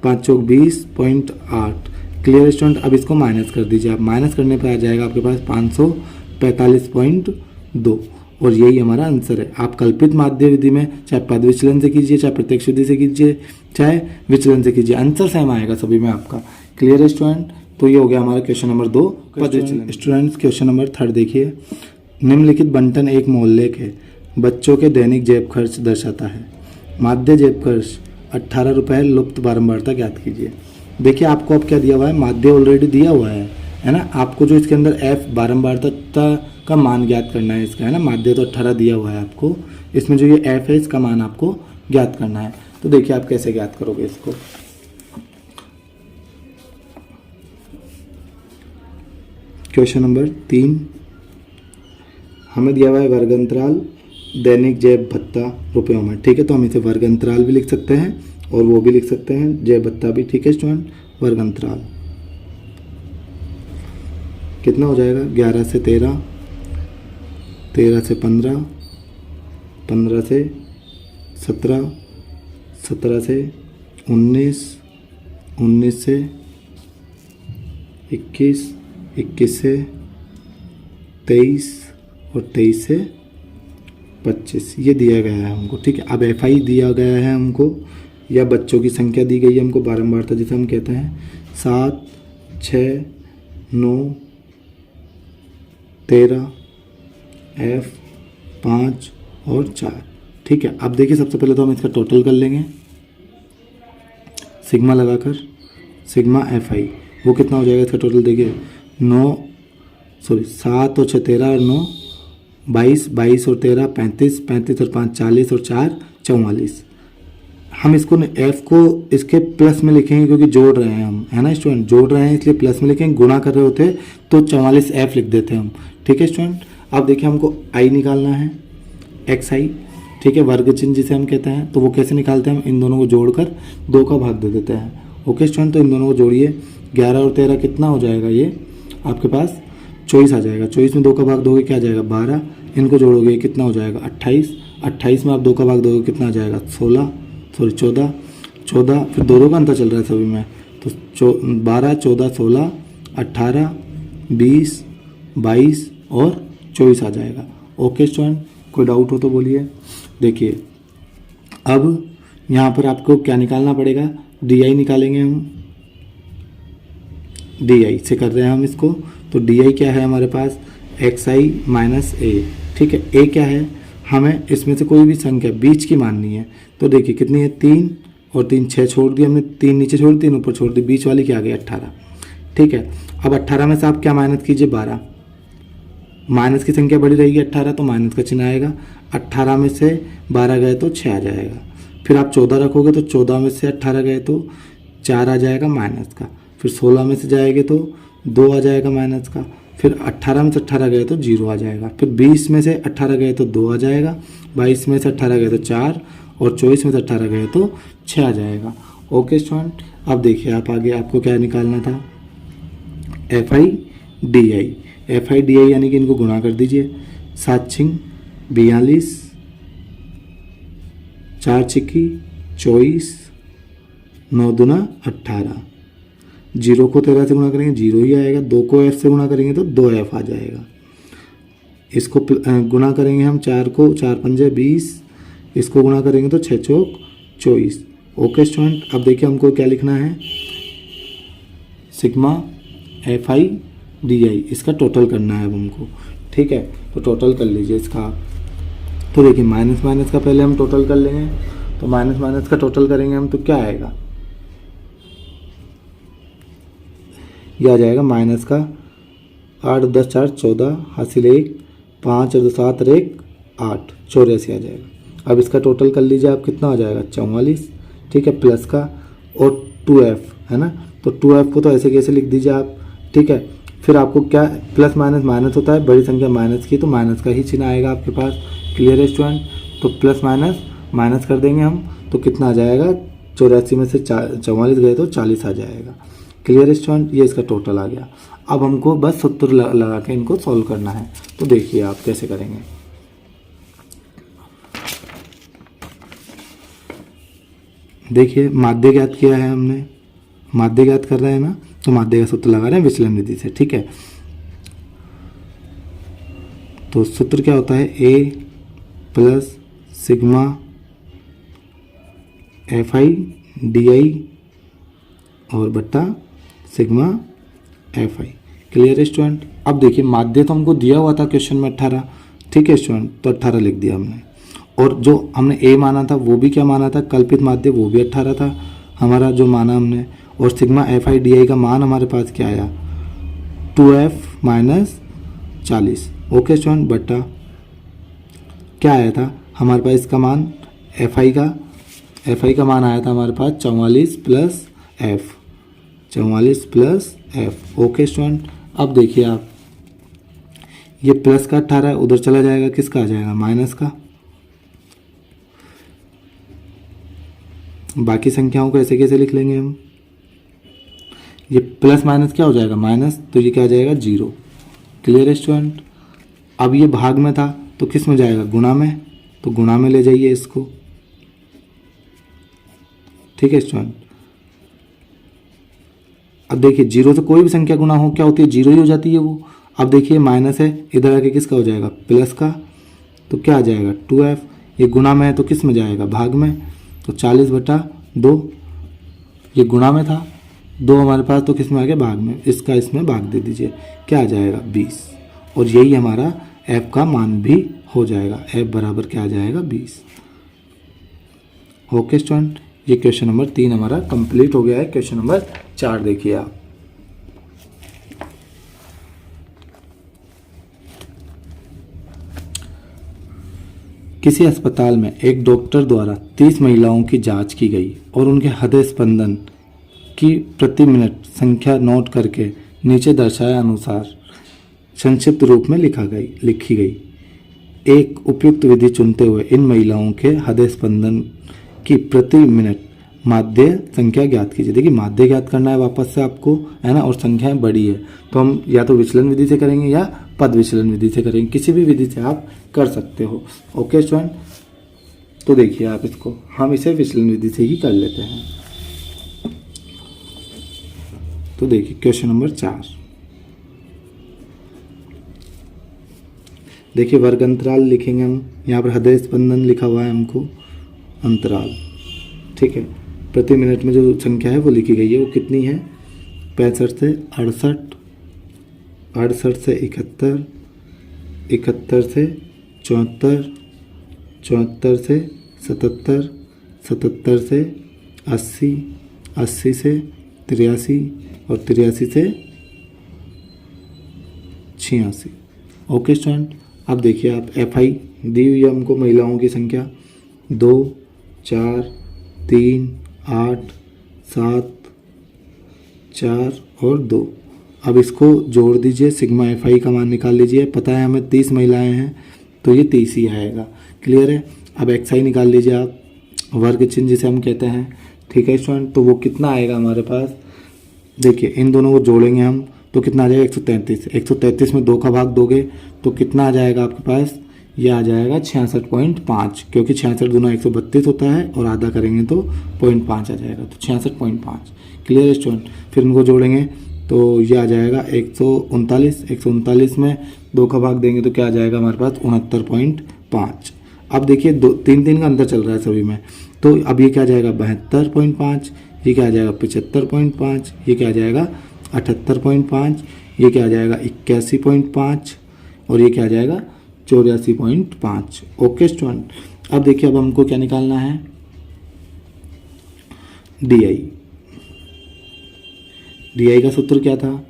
5 चौक 20.8। क्लियर स्टूडेंट, अब इसको माइनस कर दीजिए आप। माइनस करने पर आ जाएगा आपके पास 545.2, और यही हमारा आंसर है। आप कल्पित माध्य विधि में चाहे पद विचलन से कीजिए, चाहे प्रत्यक्ष विधि से कीजिए, चाहे विचलन से कीजिए, आंसर सेम आएगा सभी में आपका। क्लियर है स्टूडेंट। तो ये हो गया हमारा क्वेश्चन नंबर 2 पदविचलन। स्टूडेंट्स क्वेश्चन नंबर 3 देखिए, निम्नलिखित बंटन एक मोहल्ले के बच्चों के दैनिक जेब खर्च दर्शाता है। माध्य जेब खर्च 18 रुपये, लुप्त बारंबारता ज्ञात कीजिए। देखिए आपको अब क्या दिया हुआ है, माध्य ऑलरेडी दिया हुआ है ना। आपको जो इसके अंदर एफ बारंबारता का मान ज्ञात करना है इसका, है ना। माध्य तो 18 दिया हुआ है आपको, इसमें जो ये एफ है इसका मान आपको ज्ञात करना है। तो देखिए आप कैसे ज्ञात करोगे इसको। क्वेश्चन नंबर 3 हमें दिया हुआ है वर्ग अंतराल दैनिक जेब भत्ता रुपयों में, ठीक है। तो हम इसे वर्ग अंतराल भी लिख सकते हैं और वो भी लिख सकते हैं जेब भत्ता भी, ठीक है स्टूडेंट। वर्ग अंतराल कितना हो जाएगा, 11 से 13, 13 से 15, 15 से 17, 17 से 19, 19 से 21, 21 से 23 और 23 से 25 ये दिया गया है हमको, ठीक है। अब एफ आई दिया गया है हमको, या बच्चों की संख्या दी गई है हमको बारंबारता, जिसे हम कहते हैं 7, 6, 9, 13, एफ 5 और 4, ठीक है। अब देखिए सबसे पहले तो हम इसका टोटल कर लेंगे सिग्मा लगाकर, सिग्मा एफ आई वो कितना हो जाएगा इसका टोटल। देखिए 7 और 6 13 और 9 22, 22 और 13 35, 35 और 5 40 और 4 44। हम इसको एफ को इसके प्लस में लिखेंगे क्योंकि जोड़ रहे हैं हम, है ना स्टूडेंट, जोड़ रहे हैं इसलिए प्लस में लिखेंगे। गुणा कर रहे होते तो 44 एफ लिख देते हम, ठीक है स्टूडेंट। अब देखिए हमको आई निकालना है, एक्स आई, ठीक है, वर्ग चिन्ह जिसे हम कहते हैं। तो वो कैसे निकालते हैं, हम इन दोनों को जोड़कर 2 का भाग दे देते हैं, ओके स्टूडेंट। तो इन दोनों को जोड़िए, 11 और 13 कितना हो जाएगा, ये आपके पास 24 आ जाएगा। 24 में 2 का भाग दोगे क्या आ जाएगा, 12। इनको जोड़ोगे कितना हो जाएगा, 28। 28 में आप 2 का भाग दोगे कितना आ जाएगा, 14, फिर 2 का अंतर चल रहा है सभी में, तो 12, 14, 16, 18, 20, 22 और 24 आ जाएगा, ओके स्टूडेंट। कोई डाउट हो तो बोलिए। देखिए अब यहाँ पर आपको क्या निकालना पड़ेगा, डी आई निकालेंगे हम, डी आई से कर रहे हैं हम इसको। तो डी आई क्या है हमारे पास, एक्स आई माइनस ए, ठीक है। ए क्या है, हमें इसमें से कोई भी संख्या बीच की माननी है। तो देखिए कितनी है, 3 और 3 6 छोड़ दिया हमने, 3 नीचे छोड़, 3 ऊपर छोड़ दी, बीच वाली क्या आ गई 18, ठीक है। अब 18 में से आप क्या माइनस कीजिए, 12। माइनस की संख्या बड़ी रहेगी 18, तो माइनस का चिन्ह आएगा। 18 में से 12 गए तो 6 आ जाएगा। फिर आप 14 रखोगे तो 14 में से 18 गए तो 4 आ जाएगा माइनस का। फिर 16 में से जाएंगे तो 2 आ जाएगा माइनस का। फिर 18 में से 18 गए तो 0 आ जाएगा। फिर 20 में से 18 गए तो 2 आ जाएगा। 22 में से 18 गए तो 4 और 24 में से 18 गए तो 6 आ जाएगा, ओके स्टूडेंट। अब देखिए आप आगे आपको क्या निकालना था, F I D I. F I D I यानी कि इनको गुणा कर दीजिए, 7 छिंग 42, 4 छिक्की 24, 9 दूना 18। 0 को 13 से गुणा करेंगे 0 ही आएगा, 2 को f से गुणा करेंगे तो 2f आ जाएगा। इसको गुणा करेंगे हम 4 को, 4 पंजे 20, इसको गुणा करेंगे तो 6 चौक 24, ओके स्टूडेंट। अब देखिए हमको क्या लिखना है, sigma f I D I, इसका टोटल करना है अब हमको, ठीक है। तो टोटल कर लीजिए इसका। तो देखिए माइनस माइनस का पहले हम टोटल कर लेंगे, तो माइनस माइनस का टोटल करेंगे हम तो क्या आएगा, यह आ जाएगा माइनस का 8 10 4 14, हासिल 1, 5 और 2 7 और 1 8, 84 आ जाएगा। अब इसका टोटल कर लीजिए आप, कितना आ जाएगा 44, ठीक है, प्लस का और 2f है ना। तो 2f को तो ऐसे कैसे लिख दीजिए आप, ठीक है। फिर आपको क्या, प्लस माइनस माइनस होता है, बड़ी संख्या माइनस की तो माइनस का ही चिन्ह आएगा आपके पास, क्लियर है स्टूडेंट। तो प्लस माइनस माइनस कर देंगे हम तो कितना आ जाएगा, 84 में से 44 गए तो 40 आ जाएगा, क्लियर स्टूडेंट। ये इसका टोटल आ गया। अब हमको बस सूत्र लगा के इनको सॉल्व करना है। तो देखिए आप कैसे करेंगे। देखिए माध्य ज्ञात किया है हमने, माध्य ज्ञात कर रहे हैं ना, तो माध्य का सूत्र लगा रहे हैं विचलन विधि से, ठीक है। तो सूत्र क्या होता है, a plus sigma f I D I और बट्टा सिग्मा एफ आई। क्लियर है स्टूडेंट। अब देखिए माध्य तो हमको दिया हुआ था क्वेश्चन में 18, ठीक है स्टूडेंट, तो 18 लिख दिया हमने। और जो हमने ए माना था वो भी क्या माना था, कल्पित माध्य, वो भी 18 था हमारा जो माना हमने। और sigma f I D I का मान हमारे पास क्या आया, 2f माइनस 40। ओके स्टूडेंट, बट्टा क्या आया था हमारे पास इसका मान, एफ आई का मान आया था हमारे पास 44 plus F, 44 plus F. Okay student. अब देखिए आप, ये प्लस का 18 उधर चला जाएगा, किसका आ जाएगा, माइनस का। बाकी संख्याओं को ऐसे कैसे लिख लेंगे हम, ये प्लस माइनस क्या हो जाएगा, माइनस, तो ये क्या आ जाएगा, 0। क्लियर है स्टूडेंट। अब ये भाग में था तो किस में जाएगा, गुणा में, तो गुणा में ले जाइए इसको, ठीक है स्टूडेंट। अब देखिए 0 से कोई भी संख्या गुणा हो क्या होती है, 0 ही हो जाती है वो। अब देखिए माइनस है, इधर आके किसका हो जाएगा, प्लस का, तो क्या आ जाएगा 2f। ये गुणा में है तो किस में जाएगा, भाग में, तो 40/2। ये गुणा में था 2 हमारे पास, तो किस में आ गया, भाग में, इसका इसमें भाग दे दीजिए, क्या आ जाएगा 20। और यही हमारा f का मान भी हो जाएगा, f बराबर क्या आ जाएगा, 20। ओके स्टूडेंट, ये क्वेश्चन नंबर 3 हमारा कंप्लीट हो गया है। क्वेश्चन नंबर 4 देखिए आप, किसी अस्पताल में एक डॉक्टर द्वारा 30 महिलाओं की जांच की गई और उनके हृदय स्पंदन की प्रति मिनट संख्या नोट करके नीचे दर्शाए अनुसार संक्षिप्त रूप में लिखी गई। एक उपयुक्त विधि चुनते हुए इन महिलाओं के हृदय स्पंदन की प्रति मिनट माध्य संख्या ज्ञात कीजिए। देखिए माध्य ज्ञात करना है वापस से आपको, है ना, और संख्याएं बड़ी है तो हम या तो विचलन विधि से करेंगे या पद विचलन विधि से करेंगे, किसी भी विधि से आप कर सकते हो। ओके स्टूडेंट, तो देखिए आप इसको, हम इसे विचलन विधि से ही कर लेते हैं। तो देखिए क्वेश्चन नंबर 4, देखिए वर्ग अंतराल लिखेंगे हम, यहाँ पर हृदय स्पंदन लिखा हुआ है हमको, अंतराल, ठीक है। प्रति मिनट में जो संख्या है वो लिखी गई है, वो कितनी है, 65 से 68, 68 से 71, 71 से 74, 74 से 77, 77 से 80, 80 से 83 और 83 से 86। ओके स्टूडेंट, अब देखिए आप एफ आई दी हुई है हमको महिलाओं की संख्या 2, 4, 3, 8, 7, 4 और 2। अब इसको जोड़ दीजिए, सिग्मा एफ आई का मान निकाल लीजिए। पता है हमें 30 महिलाएं हैं तो ये 30 ही आएगा। क्लियर है। अब एक्स आई निकाल लीजिए आप, वर्ग चिन्ह जिसे हम कहते हैं, ठीक है स्टूडेंट। तो वो कितना आएगा हमारे पास, देखिए इन दोनों को जोड़ेंगे हम तो कितना आ जाएगा 133। 133 में 2 का भाग दोगे तो कितना आ जाएगा आपके पास, ये आ जाएगा 66.5, क्योंकि 66 दूना 132 होता है और आधा करेंगे तो 0.5 आ जाएगा, तो 66.5। क्लियर है स्टूडेंट। फिर इनको जोड़ेंगे तो ये आ जाएगा 139। 139 में 2 का भाग देंगे तो क्या आ जाएगा हमारे पास 69.5। अब देखिए 3 का अंतर चल रहा है सभी में, तो अब ये क्या आ जाएगा 72.5, ये क्या आ जाएगा 75.5, ये क्या आ जाएगा 78.5, ये क्या आ जाएगा 81.5 और ये क्या आ जाएगा 84.5। Okay student. अब देखिए अब हमको क्या निकालना है, डी आई। डी आई का सूत्र क्या था,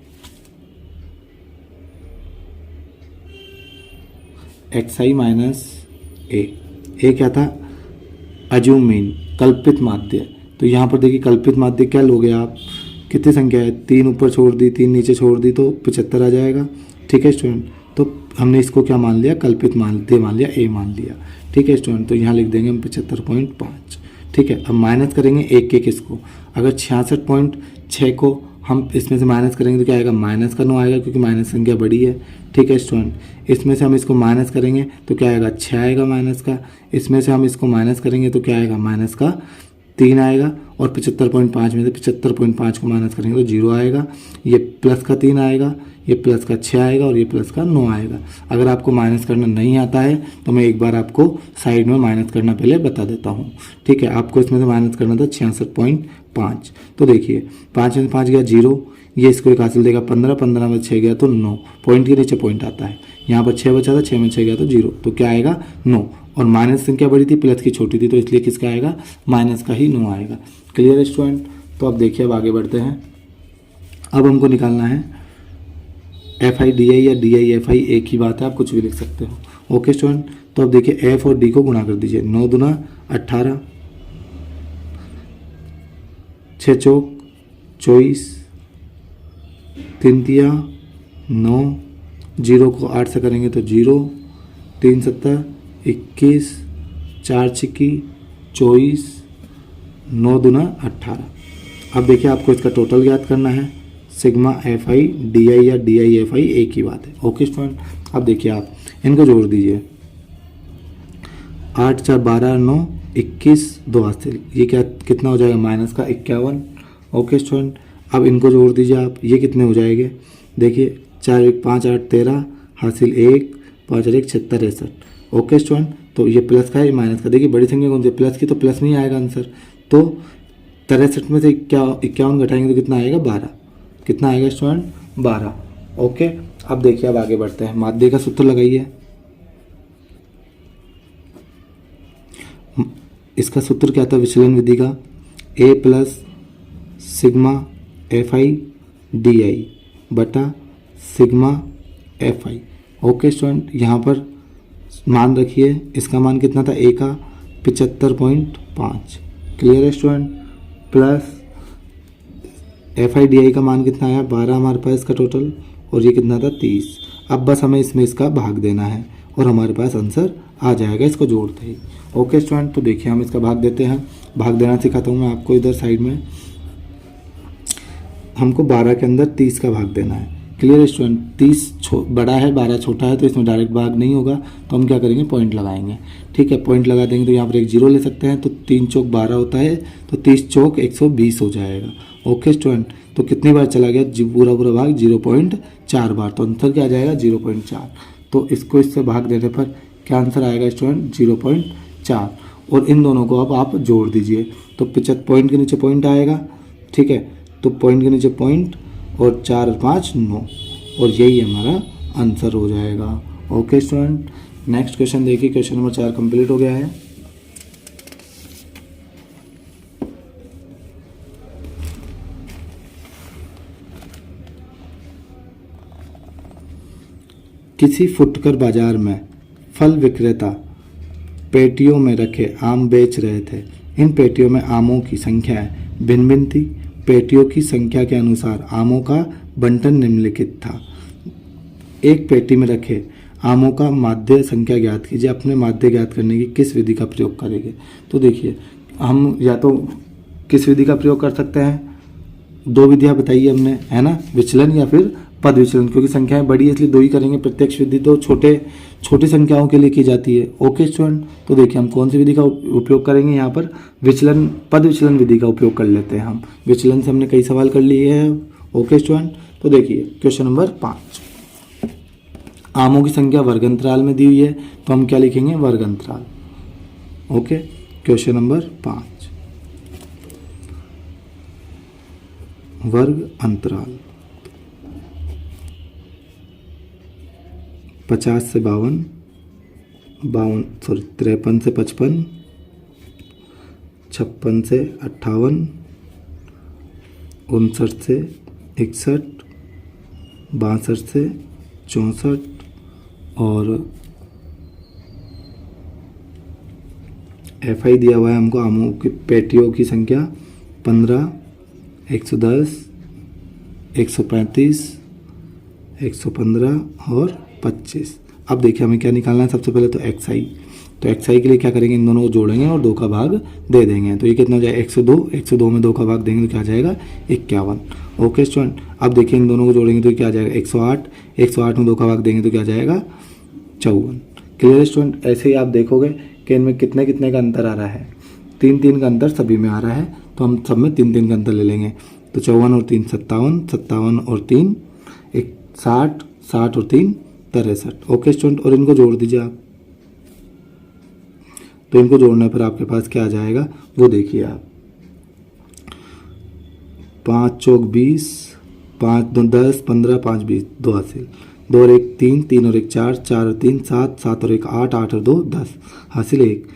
एक्स आई माइनस ए क्या था, अज्यूम मीन, कल्पित माध्य। तो यहाँ पर देखिए कल्पित माध्य क्या लोगे आप, कितनी संख्या है, 3 ऊपर छोड़ दी 3 नीचे छोड़ दी तो 75 आ जाएगा। ठीक है स्टूडेंट, तो हमने इसको क्या मान लिया, कल्पित माध्य मान लिया, ए मान लिया। ठीक है स्टूडेंट, तो यहाँ लिख देंगे हम 75.5। ठीक है, अब माइनस करेंगे एक इसको, अगर 66.6 को हम इसमें से माइनस करेंगे तो क्या आएगा, माइनस का 9 आएगा, क्योंकि माइनस संख्या बड़ी है। ठीक है स्टूडेंट, इसमें से हम इसको माइनस करेंगे तो क्या आएगा 6 आएगा माइनस का, इसमें से हम इसको माइनस करेंगे तो क्या आएगा माइनस का 3 आएगा और 75.5 में से 75.5 को माइनस करेंगे तो 0 आएगा। ये प्लस का 3 आएगा, ये प्लस का 6 आएगा और ये प्लस का 9 आएगा। अगर आपको माइनस करना नहीं आता है तो मैं एक बार आपको साइड में माइनस करना पहले बता देता हूँ, ठीक है। आपको इसमें से माइनस करना था 66.5। तो देखिए 5 में से 5 गया 0, ये इसको एक हासिल देगा 15, 15 में 6 गया तो 9, पॉइंट के नीचे पॉइंट आता है। यहाँ पर 6 बचा था, 6 में 6 गया तो 0, तो क्या आएगा 9। और माइनस संख्या बड़ी थी, प्लस की छोटी थी, तो इसलिए किसका आएगा, माइनस का ही 9 आएगा। क्लियर है स्टूडेंट। तो अब देखिए अब आगे बढ़ते हैं। अब हमको निकालना है FI DI या DI FI, एक ही बात है, आप कुछ भी लिख सकते हो। Okay student. तो अब देखिए F और D को गुणा कर दीजिए। 9 दूना 18, 6 चौक 24, 3 तिया 9, 0 को 8 से करेंगे तो 0, 3 सत्ता 21, 4 छिक्की 24, 9 दूना 18। अब देखिए आपको इसका टोटल ज्ञात करना है। सिग्मा FI DI या DI FI एक ही बात है। Okay student. अब देखिए आप इनको जोड़ दीजिए। 8 4 12 9 21, 2 हासिल, ये क्या कितना हो जाएगा, माइनस का 51। Okay student. अब इनको जोड़ दीजिए आप, ये कितने हो जाएंगे, देखिए 4 1 5 8 13, हासिल 1, 5 1 76 63। Okay student. तो ये प्लस का है, माइनस का, देखिए बड़ी संख्या कौन सी, प्लस की, तो प्लस नहीं आएगा आंसर। तो 63 में से 51 घटाएंगे तो कितना आएगा, 12। कितना आएगा स्टूडेंट, 12। ओके। अब देखिए अब आगे बढ़ते हैं। माध्य का सूत्र लगाइए। इसका सूत्र क्या था विचलन विधि का, A plus sigma FI DI बटा सिग्मा FI। Okay student. यहाँ पर मान रखिए, इसका मान कितना था, A का 75.5। क्लियर है स्टूडेंट। प्लस FI DI का मान कितना आया, 12 हमारे पास इसका टोटल, और ये कितना था 30। अब बस हमें इसमें इसका भाग देना है और हमारे पास आंसर आ जाएगा इसको जोड़ते ही। Okay student. तो देखिए हम इसका भाग देते हैं। भाग देना सिखाता हूँ मैं आपको। इधर साइड में हमको 12 के अंदर 30 का भाग देना है। Clear student. 30 बड़ा है, 12 छोटा है, तो इसमें डायरेक्ट भाग नहीं होगा, तो हम क्या करेंगे, पॉइंट लगाएंगे। ठीक है, पॉइंट लगा देंगे तो यहाँ पर एक 0 ले सकते हैं, तो 3 चौक 12 होता है, तो 30 चौक 120 हो जाएगा। Okay student. तो कितनी बार चला गया, पूरा पूरा भाग 0.4 बार, तो आंसर क्या आ जाएगा 0.4। तो इसको इससे भाग देने पर क्या आंसर आएगा स्टूडेंट, 0.4। और इन दोनों को अब आप जोड़ दीजिए, तो 75 पॉइंट के नीचे पॉइंट आएगा। ठीक है, तो पॉइंट के नीचे पॉइंट, और 4 और 5 9, और यही हमारा आंसर हो जाएगा। Okay student. नेक्स्ट क्वेश्चन देखिए। क्वेश्चन नंबर 4 कंप्लीट हो गया है। किसी फुटकर बाजार में फल विक्रेता पेटियों में रखे आम बेच रहे थे। इन पेटियों में आमों की संख्याएं भिन्न भिन्न थी। पेटियों की संख्या के अनुसार आमों का बंटन निम्नलिखित था। एक पेटी में रखे आमों का माध्य संख्या ज्ञात कीजिए। अपने माध्य ज्ञात करने की किस विधि का प्रयोग करेंगे। तो देखिए हम या तो किस विधि का प्रयोग कर सकते हैं, 2 विधियां बताइए हमने, है ना, विचलन या फिर पद विचलन, क्योंकि संख्याएं बड़ी है इसलिए 2 ही करेंगे। प्रत्यक्ष विधि तो छोटी संख्याओं के लिए की जाती है। Okay student. तो देखिए हम कौन सी विधि का उपयोग करेंगे, यहाँ पर विचलन, पद विचलन विधि का उपयोग कर लेते हैं हम। विचलन से हमने कई सवाल कर लिए हैं। Okay student. तो देखिए क्वेश्चन नंबर 5, आमों की संख्या वर्ग अंतराल में दी हुई है, तो हम क्या लिखेंगे, वर्ग अंतराल। ओके। क्वेश्चन नंबर 5, वर्ग अंतराल। 50 से 52, 53 से 55, 56 से 58, 59 से 61, 62 से 64, और FI दिया हुआ है हमको आमों की पेटियों की संख्या 15, 110, 135, 115 और 25। अब देखिए हमें क्या निकालना है, सबसे पहले तो XI। तो XI के लिए क्या करेंगे, इन दोनों को जोड़ेंगे और 2 का भाग दे देंगे, तो ये कितना हो जाएगा 102। 102 में 2 का भाग देंगे तो क्या आ जाएगा 51। Okay student. अब देखिए इन दोनों को जोड़ेंगे तो क्या आ जाएगा 108। 108 में 2 का भाग देंगे तो क्या आ जाएगा 54। Clear student. ऐसे ही आप देखोगे कि इनमें कितने कितने का अंतर आ रहा है। तीन तीन का अंतर सभी में आ रहा है, तो हम सब में तीन तीन का अंतर ले लेंगे। तो 54 और 3 57, 57 और 3 60, 60 और 3 63। ओके स्टूडेंट, और इनको जोड़ दीजिए आप। तो इनको जोड़ने पर आपके पास क्या आ जाएगा वो देखिए आप। 5 चौक 20, 5 2 10, 15 5 20, 2 हासिल। 2 और 1 3, 3 और 1 4, 4 और 3 7, 7 और 1 8, 8 और 2 10 हासिल 1,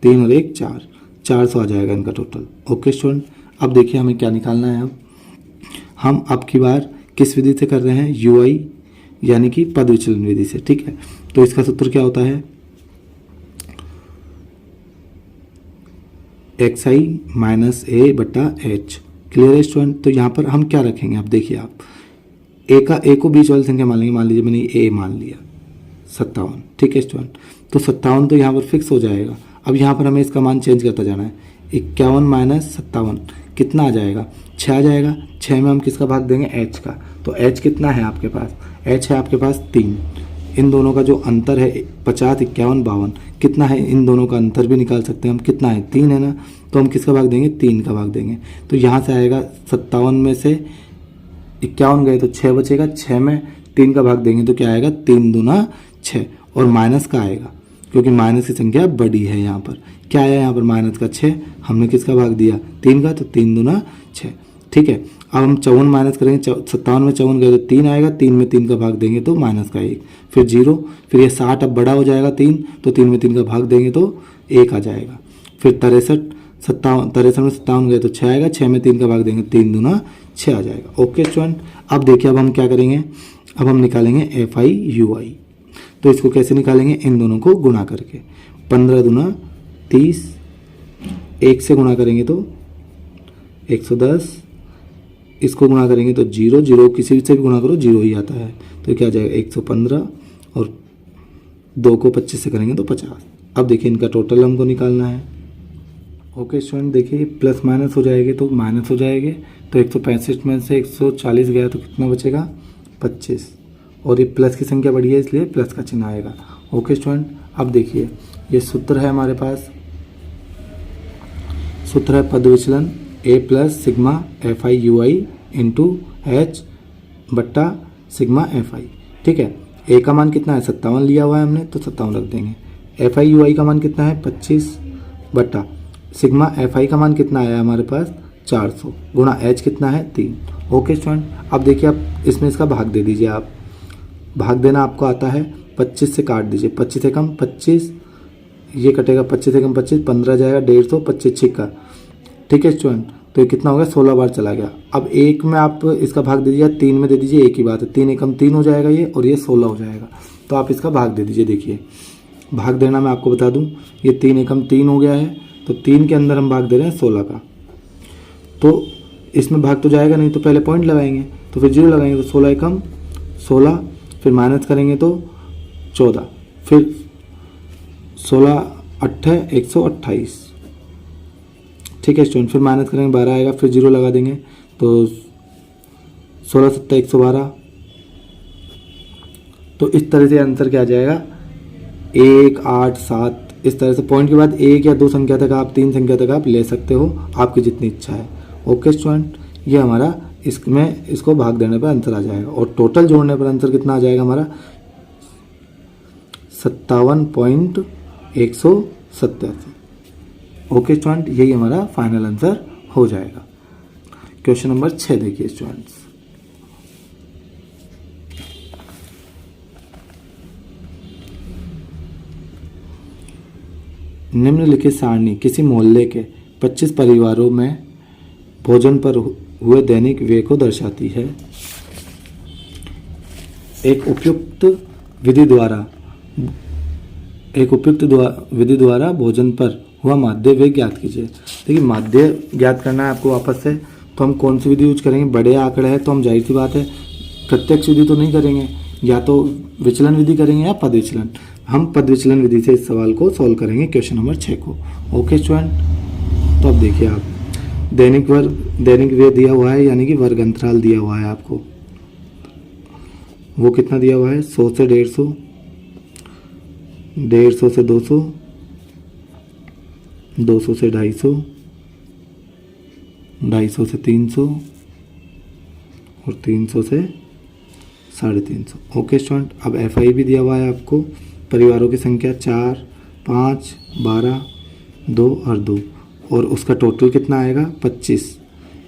3 और 1 4, 400 आ जाएगा इनका टोटल। ओके स्टूडेंट, अब देखिए हमें क्या निकालना है। अब हम अब की बार किस विधि से कर रहे हैं, यूआई यानी कि पद विचलन विधि से। ठीक है, तो इसका सूत्र क्या होता है, xi माइनस ए बटा एच। क्लियर है स्टूडेंट। तो यहाँ पर हम क्या रखेंगे, आप देखिए आप ए को बीच वाली संख्या मान लेंगे। मान लीजिए मैंने ए मान लिया 57। ठीक है स्टूडेंट, तो 57 तो यहाँ पर फिक्स हो जाएगा। अब यहाँ पर हमें इसका मान चेंज करता जाना है। 51 माइनस 57 कितना आ जाएगा, 6 आ जाएगा। 6 में हम किसका भाग देंगे, एच का। तो एच कितना है आपके पास, एच है आपके पास 3। इन दोनों का जो अंतर है 50, 51, 52 कितना है, इन दोनों का अंतर भी निकाल सकते हैं हम, कितना है 3 है ना। तो हम किसका भाग देंगे, 3 का भाग देंगे। तो यहाँ से आएगा 57 में से 51 गए तो 6 बचेगा। 6 में 3 का भाग देंगे तो क्या आएगा, 3 दूना 6, और माइनस का आएगा क्योंकि माइनस की संख्या बड़ी है। यहाँ पर क्या आया, यहाँ पर माइनस का 6, हमने किसका भाग दिया, 3 का, तो 3 दूना 6। ठीक है, अब हम 54 माइनस करेंगे। 57 में 54 गए तो 3 आएगा। 3 में 3 का भाग देंगे तो माइनस का 1, फिर 0। फिर ये 60 अब बड़ा हो जाएगा 3, तो 3 में 3 का भाग देंगे तो 1 आ जाएगा। फिर 63 में 57 गए तो 6 आएगा। 6 में 3 का भाग देंगे, 3 दूना 6 आ जाएगा। ओके स्टूडेंट, अब देखिए अब हम क्या करेंगे, अब हम निकालेंगे एफ आई यू आई। तो इसको कैसे निकालेंगे, इन दोनों को गुणा करके। 15 दूना 30, 1 से गुणा करेंगे तो 110, इसको गुणा करेंगे तो 0, 0 किसी से भी गुणा करो 0 ही आता है। तो क्या जाएगा 115, और 2 को 25 से करेंगे तो 50। अब देखिए इनका टोटल हमको निकालना है। ओके स्टूडेंट, देखिए प्लस माइनस हो जाएंगे तो माइनस हो जाएंगे। तो 165 में से 140 गया तो कितना बचेगा, 25, और ये प्लस की संख्या बढ़ी है इसलिए प्लस का चिन्ह आएगा। ओके स्टूडेंट, अब देखिए ये सूत्र है हमारे पास, सूत्र है पद विचलन a plus sigma f i u i into h बट्टा सिग्मा एफ आई। ठीक है, ए का मान कितना है, 57 लिया हुआ है हमने, तो 57 रख देंगे। एफ आई यू आई का मान कितना है, 25 बट्टा सिग्मा एफ आई का मान कितना आया हमारे पास, 400 गुणा एच कितना है, 3। ओके स्टूडेंट, अब देखिए आप इसमें इसका भाग दे दीजिए। आप भाग देना आपको आता है, 25 से काट दीजिए। 25 से कम 25, ये कटेगा 25 से कम 25, 15 जाएगा 150, 25 छिक्का। ठीक है स्टूडेंट, तो ये कितना हो गया, 16 बार चला गया। अब 1 में आप इसका भाग दे दीजिए, 3 में दे दीजिए, एक ही बात है। 3 एकम 3 हो जाएगा ये, और ये 16 हो जाएगा। तो आप इसका भाग दे दीजिए। देखिए भाग देना मैं आपको बता दूं, ये 3 एकम 3 हो गया है, तो 3 के अंदर हम भाग दे रहे हैं 16 का। तो इसमें भाग तो जाएगा नहीं, तो पहले पॉइंट लगाएंगे, तो फिर 0 लगाएंगे, तो 16 एकम 16, फिर माइनस करेंगे तो 14, फिर 16 8 128। ठीक है स्टूडेंट, फिर माइनस करेंगे 12 आएगा, फिर 0 लगा देंगे तो 16 7 112। तो इस तरह से आंसर क्या आ जाएगा, 1 8 7। इस तरह से पॉइंट के बाद 1 या 2 संख्या तक आप 3 संख्या तक आप ले सकते हो, आपकी जितनी इच्छा है। ओके स्टूडेंट, ये हमारा इसमें इसको भाग देने पर आंसर आ जाएगा, और टोटल जोड़ने पर आंसर कितना आ जाएगा हमारा, 57.187। ओके स्टूडेंट, यही हमारा फाइनल आंसर हो जाएगा। क्वेश्चन नंबर 6 देखिए स्टूडेंट्स, निम्नलिखित सारणी किसी मोहल्ले के 25 परिवारों में भोजन पर हुए दैनिक व्यय को दर्शाती है। एक उपयुक्त विधि द्वारा भोजन पर हुआ माध्य व्यय ज्ञात कीजिए। देखिए माध्य ज्ञात करना है आपको वापस से, तो हम कौन सी विधि यूज करेंगे, बड़े आंकड़े हैं तो हम जाहिर सी बात है प्रत्यक्ष विधि तो नहीं करेंगे, या तो विचलन विधि करेंगे या पद विचलन। हम पद विचलन विधि से इस सवाल को सॉल्व करेंगे, क्वेश्चन नंबर 6 को। ओके स्टूडेंट, तो अब देखिए आप दैनिक व्यय दिया हुआ है, यानी कि वर्ग अंतराल दिया हुआ है आपको। वो कितना दिया हुआ है, 100 से 150, 150 से 200, 200 से 250, 250 से 300 और 300 से 350। ओके स्टूडेंट, अब FI भी दिया हुआ है आपको, परिवारों की संख्या 4, 5, 12, 2 और 2, और उसका टोटल कितना आएगा 25,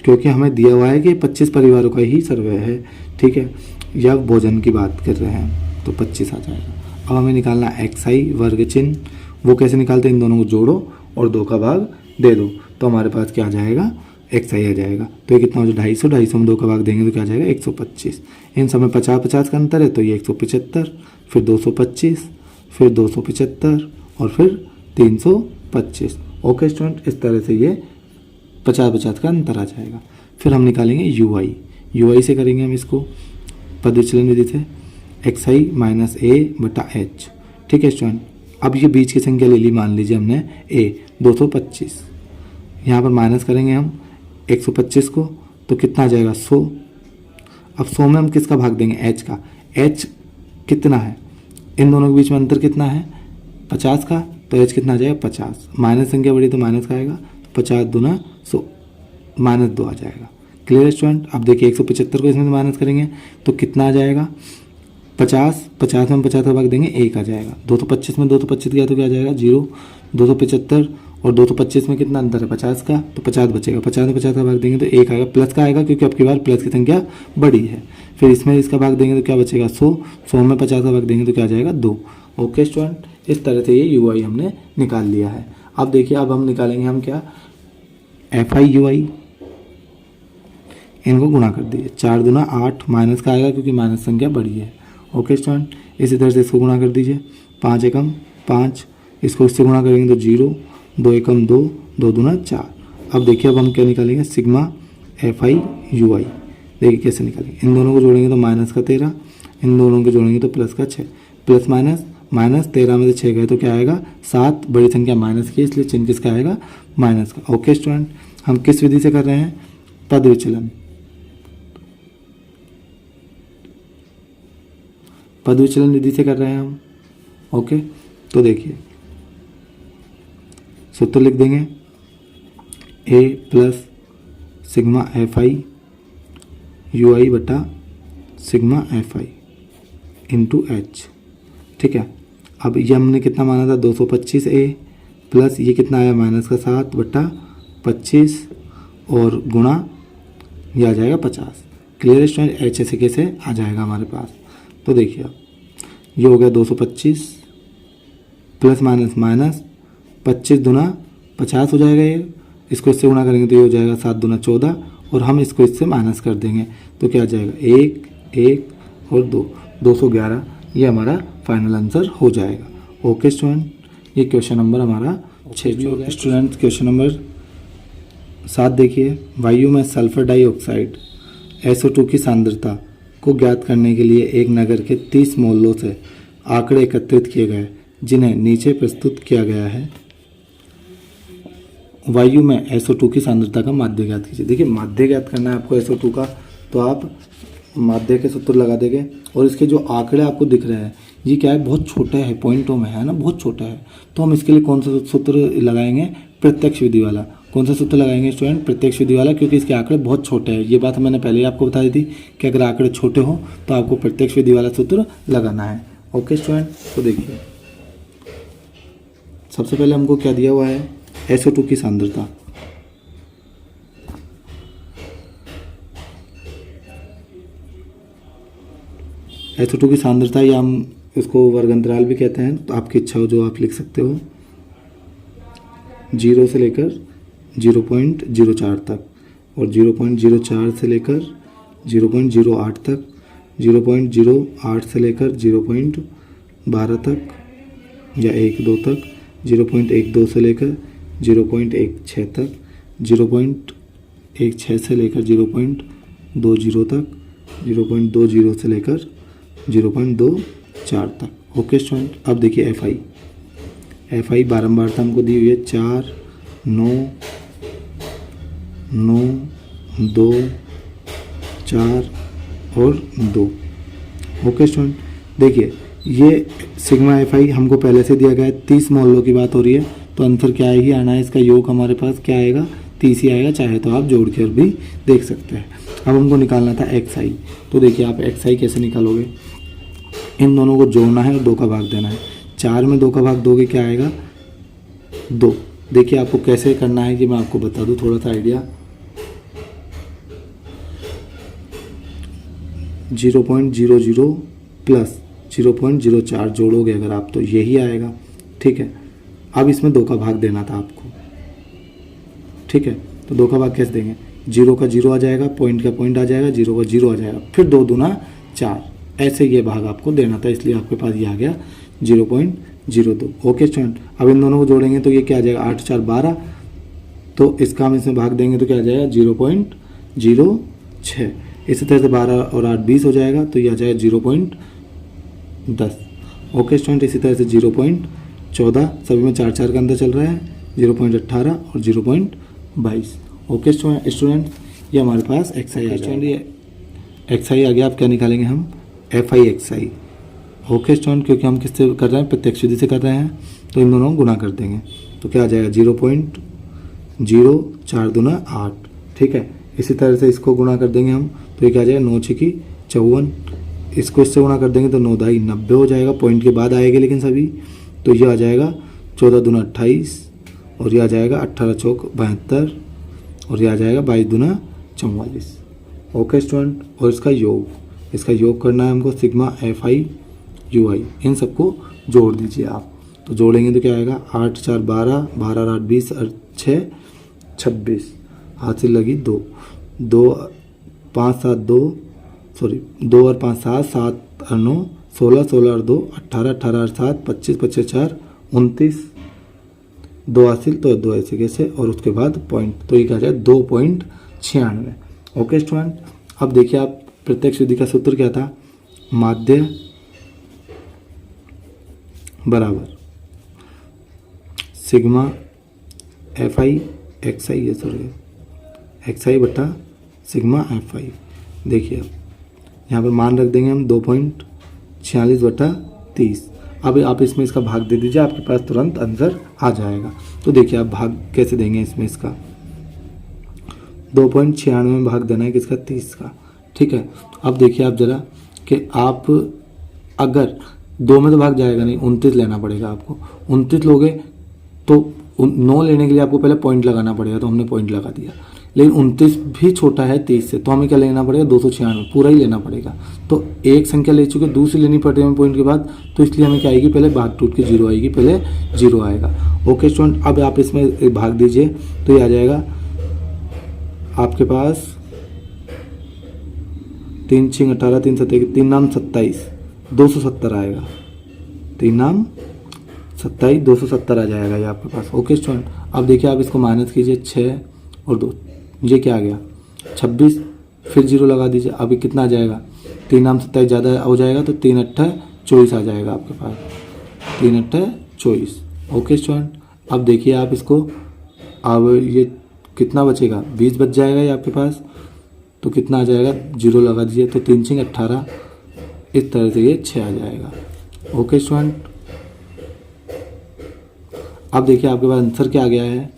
क्योंकि हमें दिया हुआ है कि 25 परिवारों का ही सर्वे है, ठीक है, या भोजन की बात कर रहे हैं, तो 25 आ जाएगा। अब हमें निकालना XI वर्ग चिन्ह, वो कैसे निकालते हैं, इन दोनों को जोड़ो और 2 का भाग दे दो, तो हमारे पास क्या आ जाएगा, XI आ जाएगा। तो ये कितना हो जाए 250, 250 में 2 का भाग देंगे तो क्या आ जाएगा 125। इन सब में 50-50 का अंतर है, तो ये 175, फिर 225, फिर 275 और फिर 325। ओके स्टूडेंट, इस तरह से ये 50-50 का अंतर आ जाएगा। फिर हम निकालेंगे UI से करेंगे हम इसको पद विचलन विधि से, XI माइनस A/H, ठीक है स्टूडेंट। अब ये बीच की संख्या ले ली, मान लीजिए हमने A 225, यहाँ पर माइनस करेंगे हम 125 को, तो कितना आ जाएगा 100। अब 100 में हम किसका भाग देंगे, H का। H कितना है, इन दोनों के बीच में अंतर कितना है 50 का, तो H कितना आ जाएगा 50। माइनस संख्या बड़ी तो माइनस का आएगा, तो 50 दूना 100, -2 आ जाएगा। Clear student. अब देखिए 175 को इसमें से माइनस करेंगे तो कितना आ जाएगा 50 में हम 50 का भाग देंगे 1 आ जाएगा। 225 में 225 गया तो क्या आ जाएगा 0। 275 और 225 में कितना अंतर है 50 का, तो 50 बचेगा। 50 में 50 का भाग देंगे तो 1 आएगा, प्लस का आएगा क्योंकि अब की बार प्लस की संख्या बड़ी है। फिर इसमें इसका भाग देंगे तो क्या बचेगा 100। 100 में 50 का भाग देंगे तो क्या आ जाएगा 2। ओके स्टूडेंट, इस तरह से ये UI हमने निकाल लिया है। अब देखिए अब हम निकालेंगे हम क्या FI UI, इनको गुणा कर दीजिए। 4 दूना 8, माइनस का आएगा क्योंकि माइनस संख्या बड़ी है। ओके स्टूडेंट, इसी तरह से इसको गुणा कर दीजिए। 5 एकम 5, इसको इससे गुणा करेंगे तो 0, 2 एकम 2, 2 दूना 4। अब देखिए अब हम क्या निकालेंगे सिग्मा FI UI। देखिए कैसे निकालेंगे, इन दोनों को जोड़ेंगे तो माइनस का 13, इन दोनों को जोड़ेंगे तो प्लस का 6। प्लस माइनस 13 में से 6 गए तो क्या आएगा 7, बड़ी संख्या माइनस की इसलिए चिन्ह किसका आएगा माइनस का। ओके स्टूडेंट, हम किस विधि से कर रहे हैं पद विचलन, पद विचलन विधि से कर रहे हैं हम। ओके, तो देखिए सूत्र लिख देंगे A plus sigma FI UI बटा सिग्मा FI इंटू H, ठीक है। अब ये हमने कितना माना था 225A प्लस ये कितना आया माइनस का 7 बटा 25 और गुणा ये आ जाएगा 50। क्लियर स्टूडेंट, H ऐसे कैसे आ जाएगा हमारे पास। तो देखिए अब ये हो गया 225 प्लस माइनस 25 दूना 50 हो जाएगा ये, इसको इससे गुणा करेंगे तो ये हो जाएगा 7 दूना 14 और हम इसको इससे माइनस कर देंगे तो क्या आ जाएगा 1 और 2, 211। ये हमारा फाइनल आंसर हो जाएगा। ओके स्टूडेंट, ये क्वेश्चन नंबर हमारा 6 हो गया। स्टूडेंट क्वेश्चन नंबर 7 देखिए, वायु में सल्फर डाइऑक्साइड SO2 की सांद्रता को ज्ञात करने के लिए एक नगर के 30 मोलों से आंकड़े एकत्रित किए गए जिन्हें नीचे प्रस्तुत किया गया है। वायु में SO2 की सांद्रता का माध्य ज्ञात कीजिए। देखिए माध्य ज्ञात करना है आपको SO2 का, तो आप माध्य के सूत्र लगा देंगे और इसके जो आंकड़े आपको दिख रहे हैं ये क्या है बहुत छोटा है, पॉइंटों में है ना, बहुत छोटा है। तो हम इसके लिए कौन सा सूत्र लगाएंगे प्रत्यक्ष विधि वाला। कौन सा सूत्र लगाएंगे स्टूडेंट प्रत्यक्ष विधि वाला, क्योंकि इसके आंकड़े बहुत छोटे हैं। ये बात मैंने पहले ही आपको बता दी थी कि अगर आंकड़े छोटे हो तो आपको प्रत्यक्ष विधि वाला सूत्र लगाना है। ओके स्टूडेंट, तो देखिए सबसे पहले हमको क्या दिया हुआ है SO2 की सांद्रता। SO2 की सांद्रता या हम इसको वर्ग अंतराल भी कहते हैं, तो आपकी इच्छा हो जो आप लिख सकते हो। 0 से लेकर 0.04 तक और 0.04 से लेकर 0.08 तक, 0.08 से लेकर 0.12 तक या 1-2 तक, 0.12 से लेकर 0.16 तक, 0.16 से लेकर 0.20 तक, 0.20 से लेकर 0.24 तक। ओके स्टूडेंट, अब देखिए FI बारंबारता हमको दी हुई है 4, 9, 9, 2, 4 और 2। ओके स्टूडेंट, देखिए ये सिग्मा FI हमको पहले से दिया गया है, 30 मोलों की बात हो रही है, तो आंसर क्या ही आना है, इसका योग हमारे पास क्या आएगा, 30 ही आएगा। चाहे तो आप जोड़ कर भी देख सकते हैं। अब हमको निकालना था एक्स आई। तो देखिए आप एक्स आई कैसे निकालोगे, इन दोनों को जोड़ना है और 2 का भाग देना है। 4 में 2 का भाग दोगे क्या आएगा, 2। देखिए आपको कैसे करना है कि मैं आपको बता दूं थोड़ा सा आइडिया। 0.00 प्लस 0.04 जोड़ोगे अगर आप तो यही आएगा, ठीक है। अब इसमें 2 का भाग देना था आपको, ठीक है। तो 2 का भाग कैसे देंगे, 0 का 0 आ जाएगा, पॉइंट का पॉइंट आ जाएगा, 0 का 0 आ जाएगा, फिर 2 दूना 4, ऐसे ये भाग आपको देना था, इसलिए आपके पास ये आ गया 0.02। ओके स्टूडेंट, अब इन दोनों को जोड़ेंगे तो ये क्या आ जाएगा, 8 4 12, तो इसका हम इसमें भाग देंगे तो क्या आ जाएगा 0.06। इसी तरह से 12 और 8 20 हो जाएगा, तो ये आ जाएगा 0.10। ओके स्टूडेंट, इसी तरह से 0.14, सभी में 4 4 का अंदर चल रहा है, 0.18 और 0.22। ओके स्टूडेंट, ये हमारे पास एक्स आई आ गया। ये एक्स आई आ गया, आप क्या निकालेंगे हम, F i x I. Okay student, क्योंकि हम किससे कर रहे हैं, प्रत्यक्ष विधि से कर रहे हैं, तो इन दोनों को गुना कर देंगे तो क्या आ जाएगा 0.0, 4 दूना 8, ठीक है। इसी तरह से इसको गुना कर देंगे हम, तो ये क्या आ जाएगा 9 6 54, इसको इससे गुना कर देंगे तो 9 दाई 90 हो जाएगा, पॉइंट के बाद आएगा लेकिन सभी, तो ये आ जाएगा 14 दूना 28, और ये आ जाएगा 18 चौक 72, और ये आ जाएगा 22 दूना 44। ओके स्टूडेंट, और इसका योग करना है हमको, सिग्मा एफ आई यू आई, इन सबको जोड़ दीजिए आप। तो जोड़ेंगे तो क्या आएगा, 8 4 12, 12 8 20 और 6 26, हाथ से लगी 2 2 5 7 2 सॉरी 2 और 5 7 7 और 9 16 16 और 2 18 18 और 7 25 25 4 29, 2 हासिल तो 2 ऐसे कैसे, और उसके बाद पॉइंट, तो ये क्या जाए 2.96। ओके स्टूडेंट, अब देखिए आप प्रत्यक्ष विधि का सूत्र क्या था, माध्य बराबर sigma f i x i, x i बटा सिग्मा एफ आई। देखिए अब यहाँ पर मान रख देंगे हम 2.46 बटा 30। अब आप इसमें इसका भाग दे दीजिए, आपके पास तुरंत आंसर आ जाएगा। तो देखिए आप भाग कैसे देंगे इसमें, इसका 2.96 में भाग देना है किसका, 30 का, ठीक है। अब देखिए आप ज़रा कि आप अगर 2 में तो भाग जाएगा नहीं, 29 लेना पड़ेगा आपको। 29 लोगे तो 9 लेने के लिए आपको पहले पॉइंट लगाना पड़ेगा, तो हमने पॉइंट लगा दिया, लेकिन 29 भी छोटा है 30 से, तो हमें क्या लेना पड़ेगा 296 पूरा ही लेना पड़ेगा। तो एक संख्या ले चुके, दूसरी लेनी पड़ेगी हमें पॉइंट के बाद, तो इसलिए हमें क्या आएगी, पहले भाग टूट के 0 आएगी, पहले 0 आएगा। ओके स्टूडेंट, अब आप इसमें भाग दीजिए तो ये आ जाएगा आपके पास 3 6 18 3 7 3 नाम 27, 270 आएगा, 3 नाम 27 270 आ जाएगा ये आपके पास। ओके स्टूडेंट, अब देखिए आप इसको माइनस कीजिए, 6 और 2, ये क्या आ गया 26, फिर 0 लगा दीजिए, अभी कितना आ जाएगा, 3 नाम 27 ज़्यादा हो जाएगा, तो 3 8 24 आ जाएगा आपके पास, 3 8 24। ओके स्टूडेंट, अब देखिए आप इसको, अब ये कितना बचेगा, 20 बच जाएगा ये आपके पास, तो कितना आ जाएगा, 0 लगा दीजिए, तो 3 6 18, इस तरह से ये 6 आ जाएगा। ओके स्टूडेंट, अब देखिए आपके पास आंसर क्या आ गया है,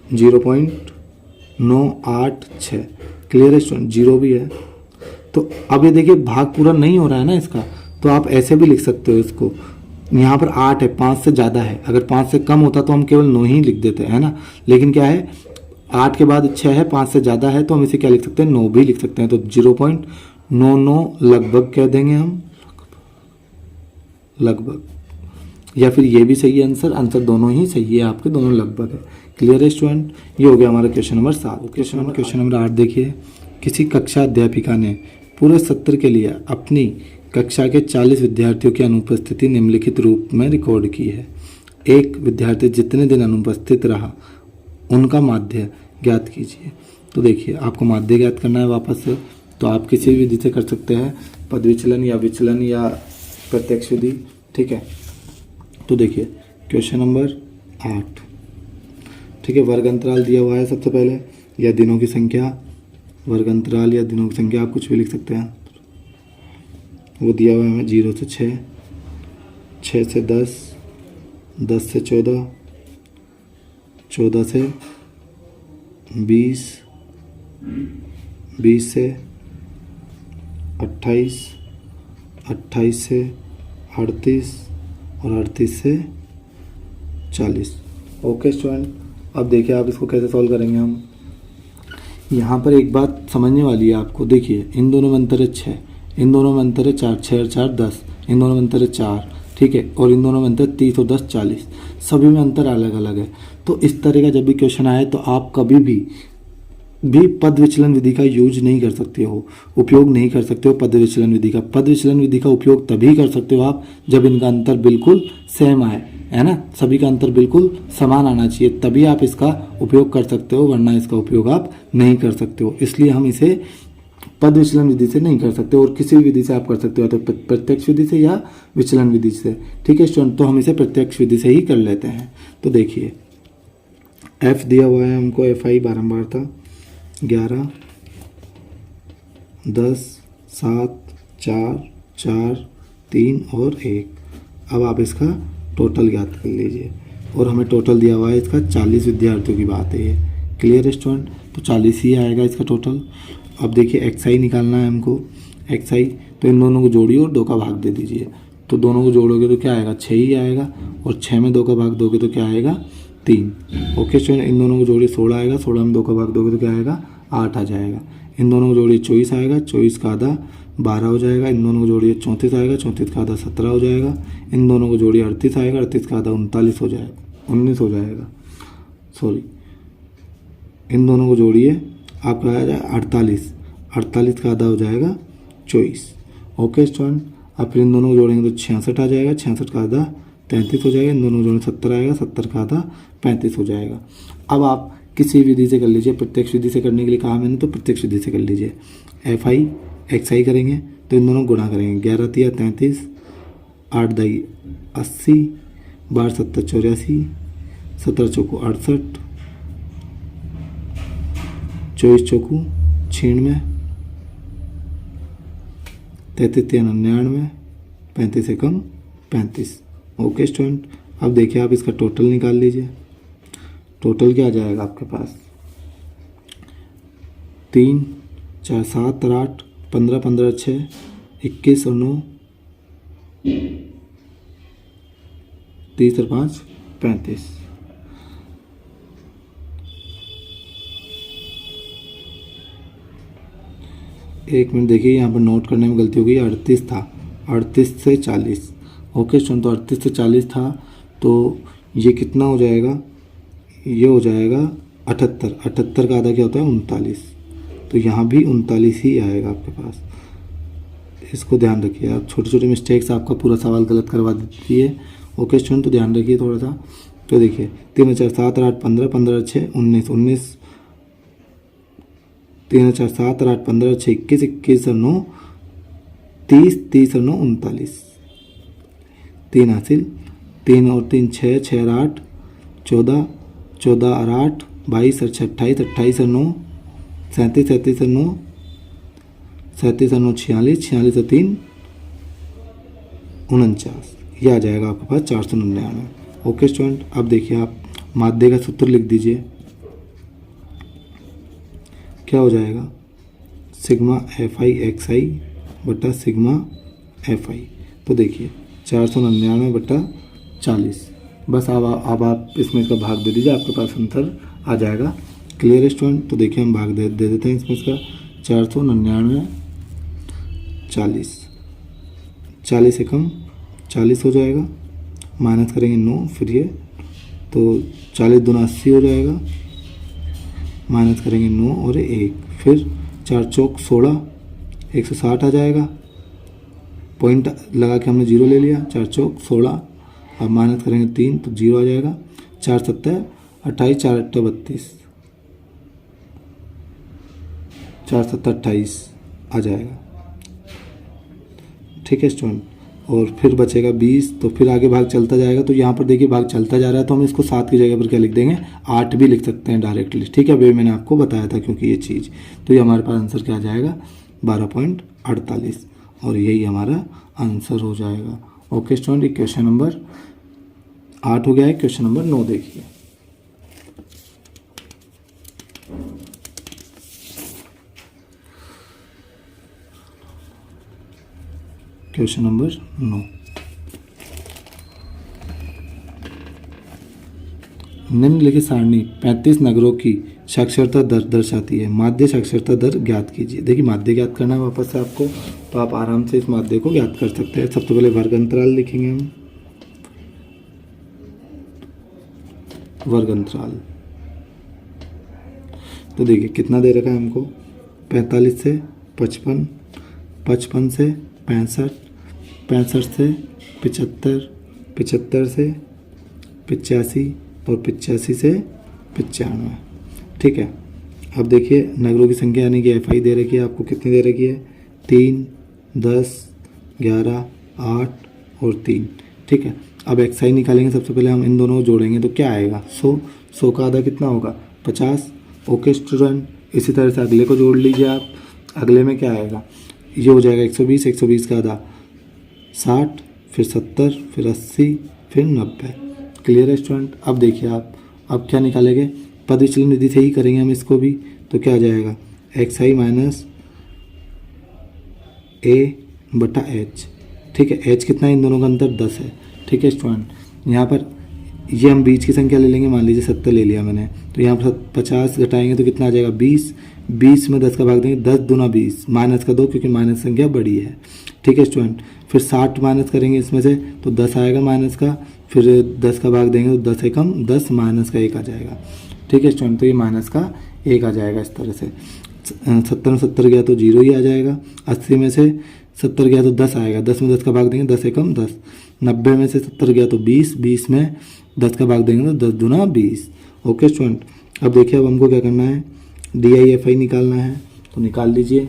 0.986। क्लियर है स्टूडेंट, 0 भी है। तो अब ये देखिए भाग पूरा नहीं हो रहा है ना इसका, तो आप ऐसे भी लिख सकते हो इसको, यहाँ पर 8 है, 5 से ज़्यादा है, अगर 5 से कम होता तो हम केवल 9 ही लिख देते हैं ना, लेकिन क्या है 8 के बाद 6 है, 5 से ज़्यादा है, तो हम इसे क्या लिख सकते हैं, 9 भी लिख सकते हैं। तो 0.99 लगभग कह देंगे हम, लगभग, या फिर ये भी सही है आंसर दोनों ही सही है आपके, दोनों लगभग है। क्लियर है स्टूडेंट, ये हो गया हमारा क्वेश्चन नंबर 7। क्वेश्चन नंबर 8 देखिए, किसी कक्षा अध्यापिका ने पूरे सत्र के लिए अपनी कक्षा के 40 विद्यार्थियों की अनुपस्थिति निम्नलिखित रूप में रिकॉर्ड की है। एक विद्यार्थी जितने दिन अनुपस्थित रहा उनका माध्य ज्ञात कीजिए। तो देखिए आपको माध्य ज्ञात करना है वापस से, तो आप किसी भी विधि से कर सकते हैं, पद विचलन या विचलन या प्रत्यक्ष विधि, ठीक है। तो देखिए क्वेश्चन नंबर 8, ठीक है, वर्ग अंतराल दिया हुआ है सबसे पहले, या दिनों की संख्या, वर्ग अंतराल या दिनों की संख्या आप कुछ भी लिख सकते हैं, वो दिया हुआ है हमें 0 से 6, 6 से 10, 10 से 14, 14 से 20, 20 से 28, 28 से 38 और 38 से 40। ओके स्टूडेंट, अब देखिए आप इसको कैसे सॉल्व करेंगे हम। यहाँ पर एक बात समझने वाली है आपको। देखिए इन दोनों में अंतर है 6, इन दोनों में अंतर है 4, 6 और 4 10, इन दोनों में अंतर है 4, ठीक है, और इन दोनों में अंतर 30 और 10 40, सभी में अंतर अलग अलग है। तो इस तरह का जब भी क्वेश्चन आए तो आप कभी भी पद विचलन विधि का यूज नहीं कर सकते हो, उपयोग नहीं कर सकते हो पद विचलन विधि का। पद विचलन विधि का उपयोग तभी कर सकते हो आप जब इनका अंतर बिल्कुल सेम आए, है ना, सभी का अंतर बिल्कुल समान आना चाहिए, तभी आप इसका उपयोग कर सकते हो, वरना इसका उपयोग आप नहीं कर सकते हो। इसलिए हम इसे पद विचलन विधि से नहीं कर सकते, और किसी भी विधि से आप कर सकते हो, तो प्रत्यक्ष विधि से या विचलन विधि से। ठीक है स्टूडेंट, तो हम इसे प्रत्यक्ष विधि से ही कर लेते हैं। तो देखिए एफ दिया हुआ है हमको, एफ आई बारंबार था 11, 10, 7, 4, 4, 3 और 1। अब आप इसका टोटल ज्ञात कर लीजिए, और हमें टोटल दिया हुआ है इसका 40 विद्यार्थियों की बात है ये। क्लियर है स्टूडेंट, तो 40 ही आएगा इसका टोटल। अब देखिए एक्स आई निकालना है हमको, एक्स आई, तो इन दोनों को जोड़िए और 2 का भाग दे दीजिए। तो दोनों को जोड़ोगे तो क्या आएगा, 6 ही आएगा, और 6 में 2 का भाग दोगे तो क्या आएगा, 3। ओके स्टूडेंट, इन दोनों को जोड़िए 16 आएगा, 16 में 2 का भाग दोगे तो क्या आएगा, 8 आ जाएगा। इन दोनों को जोड़िए 24 आएगा, 24 का आधा 12 हो जाएगा। इन दोनों को जोड़िए 34 आएगा, 34 का आधा 17 हो जाएगा। इन दोनों को जोड़िए 38 आएगा, 38 का आधा 39 हो जाएगा, 19 हो जाएगा, सॉरी। इन दोनों को जोड़िए, आपका आ जाएगा 48, 48 का आधा हो जाएगा 24। ओके स्टूडेंट, अब फिर इन दोनों को जोड़ेंगे तो 66 आ जाएगा, 66 का आधा 33 हो जाएगा। इन दोनों को जोड़ेंगे 70 आएगा, 70 का आधा 35 हो जाएगा। अब आप किसी विधि से कर लीजिए, प्रत्यक्ष विधि से करने के लिए कहा मैंने, तो प्रत्यक्ष विधि से कर लीजिए। एफ आई एक्स आई करेंगे तो इन दोनों गुणा करेंगे, 11 तिया 33, 8 दाई 80, 12 7 84, 17 चौको 68, 24 चौको 96, 33 तिया 99, 35 से कम 35। ओके स्टूडेंट, अब देखिए आप इसका टोटल निकाल लीजिए। टोटल क्या आ जाएगा आपके पास, 3 4 7 और 8, 15 15 6, 21 और 9, 30 और 5 35। एक मिनट देखिए, यहाँ पर नोट करने में गलती हो गई, 38 था, 38 से 40। ओके स्टूडेंट, तो 38 से 40 था, तो ये कितना हो जाएगा, ये हो जाएगा 78। 78 का आधा क्या होता है, 39। तो यहाँ भी 39 ही आएगा आपके पास। इसको ध्यान रखिए आप, छोटे छोटे मिस्टेक्स आपका पूरा सवाल गलत करवा देती है। ओके स्टूडेंट, तो ध्यान रखिए थोड़ा सा। तो देखिए 3 4 7 और 8 15, 15 6 19, 19, 3 4 7 और 8 15 6 21, 21 और 9 30, 30 और 9 39, 3 हासिल, 3 और 3 6, 6 और 8 14, 14 और 8 22 और 6 28, 28 और 9 37, 37 और 9 37 और 9 46, 46 और 3 49। ये आ जाएगा आपके पास 499। ओके स्टूडेंट, अब देखिए आप माध्य का सूत्र लिख दीजिए। क्या हो जाएगा, sigma f i x i बटा सिग्मा एफ आई। तो देखिए 499 बटा 40, बस अब आप इसमें इसका भाग दे दीजिए, आपके पास आंसर आ जाएगा। क्लियर है स्टूडेंट, तो देखिए हम भाग दे देते हैं इसमें इसका, 499 40, 40 से कम 40 हो जाएगा, माइनस करेंगे 9, फिर ये तो 40 दूना 80 हो जाएगा, माइनस करेंगे 9 और 1, फिर 4 चौक 16, 160 आ जाएगा। पॉइंट लगा के हमने 0 ले लिया, 4 चौक 16, अब माइनस करेंगे 3 तो 0 आ जाएगा। 4 7 28, 4 8 32, 4 7 28 आ जाएगा। ठीक है स्टूडेंट, और फिर बचेगा 20, तो फिर आगे भाग चलता जाएगा। तो यहाँ पर देखिए भाग चलता जा रहा है, तो हम इसको 7 की जगह पर क्या लिख देंगे, 8 भी लिख सकते हैं डायरेक्टली। ठीक है, अभी मैंने आपको बताया था क्योंकि ये चीज़, तो ये हमारे पास आंसर क्या आ जाएगा, 12.48, और यही हमारा आंसर हो जाएगा। ओके स्टूडेंट, क्वेश्चन नंबर 8 हो गया है। क्वेश्चन नंबर 9 देखिए। क्वेश्चन नंबर 9, निम्नलिखित सारणी 35 नगरों की साक्षरता दर दर्शाती है। माध्य साक्षरता दर ज्ञात कीजिए। देखिए माध्य ज्ञात करना है वापस से आपको, तो आप आराम से इस माध्य को ज्ञात कर सकते हैं। सबसे पहले वर्ग अंतराल लिखेंगे हम, वर्ग अंतराल। तो देखिए कितना दे रखा है हमको, 45 से 55, 55 से 65, 65 से 75, 75 से 85 और 85 से 95। ठीक है। अब देखिए नगरों की संख्या यानी कि FI दे रखी है आपको, कितनी दे रखी है, 3, 10, 11, 8 और 3। ठीक है। अब XI निकालेंगे। सबसे पहले हम इन दोनों को जोड़ेंगे तो क्या आएगा, 100, 100 का आधा कितना होगा, 50। ओके स्टूडेंट, इसी तरह से अगले को जोड़ लीजिए आप। अगले में क्या आएगा, ये हो जाएगा 120, 120 का आधा 60, फिर 70, फिर 80, फिर 90। क्लियर है स्टूडेंट। अब देखिए आप अब क्या निकालेंगे, पद विचलन विधि से ही करेंगे हम इसको भी। तो क्या आ जाएगा, XI माइनस A/H। ठीक है। H कितना है, इन दोनों का अंतर 10 है। ठीक है स्टूडेंट। यहाँ पर ये हम बीच की संख्या ले लेंगे, मान लीजिए 70 ले लिया मैंने, तो यहाँ पर 50 घटाएंगे तो कितना आ जाएगा, 20। 20 में 10 का भाग देंगे, 10 दूना 20, माइनस का 2 क्योंकि माइनस संख्या बड़ी है। ठीक है स्टूडेंट। फिर 60 माइनस करेंगे इसमें से तो 10 आएगा माइनस का, फिर 10 का भाग देंगे तो 10 एकम 10, माइनस का 1 आ जाएगा। ठीक है स्टूडेंट। तो ये माइनस का 1 आ जाएगा इस तरह से। 70 में 70 गया तो 0 ही आ जाएगा। 80 में से 70 गया तो 10 आएगा, 10 में 10 का भाग देंगे, 10 एकम 10। 90 में से 70 गया तो 20, 20 में 10 का भाग देंगे तो 10 दूना 20। Okay student. अब देखिए अब हमको क्या करना है, DI/FI निकालना है, तो निकाल लीजिए।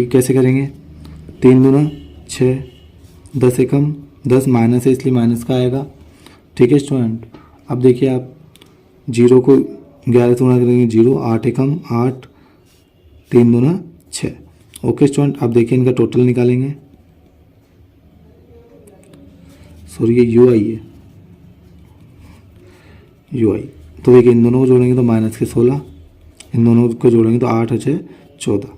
कैसे करेंगे, 3 दूना 6, 10 एकम 10, माइनस है इसलिए माइनस का आएगा। ठीक है स्टूडेंट। अब देखिए आप 0 को 11 से गुणा करेंगे, 0, 8 एकम 8, 3 दूना 6। Okay student. अब देखिए इनका टोटल निकालेंगे, सॉरी ये UI है, UI। तो देखिए इन दोनों को जोड़ेंगे तो माइनस के 16, इन दोनों को जोड़ेंगे तो 8 और 6 14,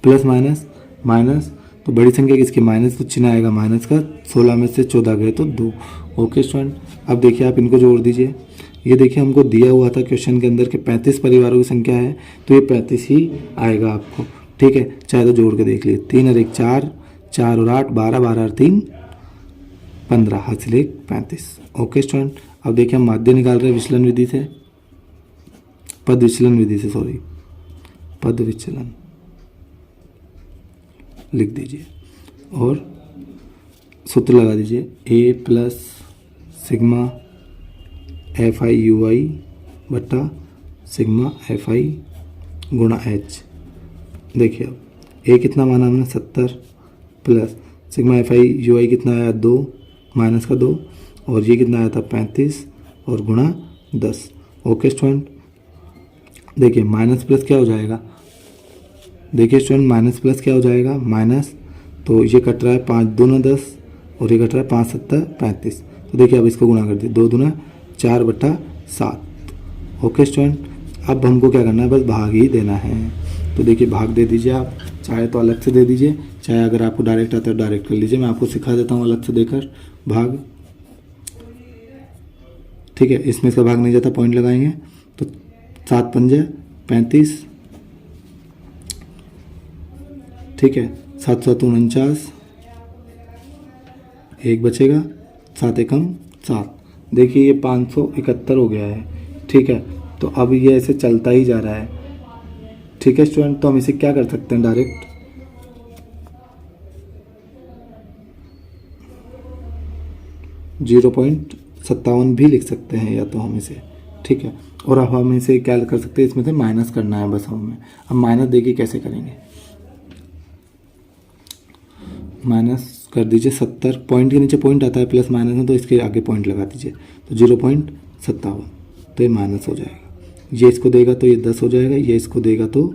प्लस माइनस माइनस, तो बड़ी संख्या किसकी, माइनस, तो चिन्ह आएगा माइनस का। 16 में से 14 गए तो 2। Okay student. अब देखिए आप इनको जोड़ दीजिए। ये देखिए हमको दिया हुआ था क्वेश्चन के अंदर कि 35 परिवारों की संख्या है, तो ये 35 ही आएगा आपको। ठीक है। चाहे तो जोड़ के देख लीजिए, 3 और 1 4, 4 और 8 12, 12 और 3 15, हासिल 1 35। Okay student. अब देखिए हम माध्य निकाल रहे हैं विचलन विधि से, पद विचलन विधि से, सॉरी पद विचलन लिख दीजिए और सूत्र लगा दीजिए, A plus sigma FI UI बट्टा सिग्मा FI गुणा H। देखिए अब A कितना माना हमने 70, प्लस सिग्मा FI UI कितना आया 2, माइनस का 2, और ये कितना आया था 35 और गुणा 10। Okay student. देखिए माइनस प्लस क्या हो जाएगा, देखिए स्टूडेंट माइनस प्लस क्या हो जाएगा, माइनस, तो ये कट रहा है 5 दूना 10 और ये कट रहा है 5 7 35। तो देखिए अब इसको गुणा कर दिए, 2 दूना 4/7। Okay student. अब हमको क्या करना है, बस भाग ही देना है। तो देखिए भाग दे दीजिए आप, चाहे तो अलग से दे दीजिए, चाहे अगर आपको डायरेक्ट आता है डायरेक्ट कर लीजिए। मैं आपको सिखा देता हूँ अलग से देकर भाग। ठीक है। इसमें इसका भाग नहीं जाता, पॉइंट लगाएंगे तो 7 पंजे 35। ठीक है। 7 7 49, 1 बचेगा, 7 एकम 7। देखिए ये 571 हो गया है। ठीक है। तो अब ये ऐसे चलता ही जा रहा है। ठीक है स्टूडेंट। तो हम इसे क्या कर सकते हैं, डायरेक्ट 0.57 भी लिख सकते हैं या तो हम इसे। ठीक है। और अब हम इसे क्या कर सकते हैं, इसमें से माइनस करना है बस हमें। अब माइनस देखिए कैसे करेंगे, माइनस कर दीजिए 70, पॉइंट के नीचे पॉइंट आता है प्लस माइनस में, तो इसके आगे पॉइंट लगा दीजिए, तो 0.57, तो ये माइनस हो जाएगा। ये इसको देगा तो ये 10 हो जाएगा, ये इसको देगा तो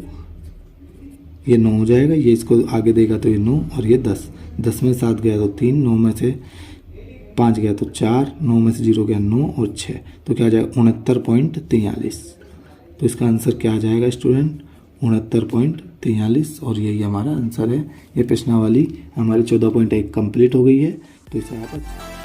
ये 9 हो जाएगा, ये इसको आगे देगा तो ये 9 और ये 10। 10 में 7 गया तो 3, 9 में से 5 गया तो 4, 9 में से 0 गया 9 और 6, तो क्या आ जाएगा 69.43। तो इसका आंसर क्या आ जाएगा स्टूडेंट 69.43 और यही हमारा आंसर है। ये प्रश्नावली हमारी 14.1 कंप्लीट हो गई है। तो इसे यहाँ पर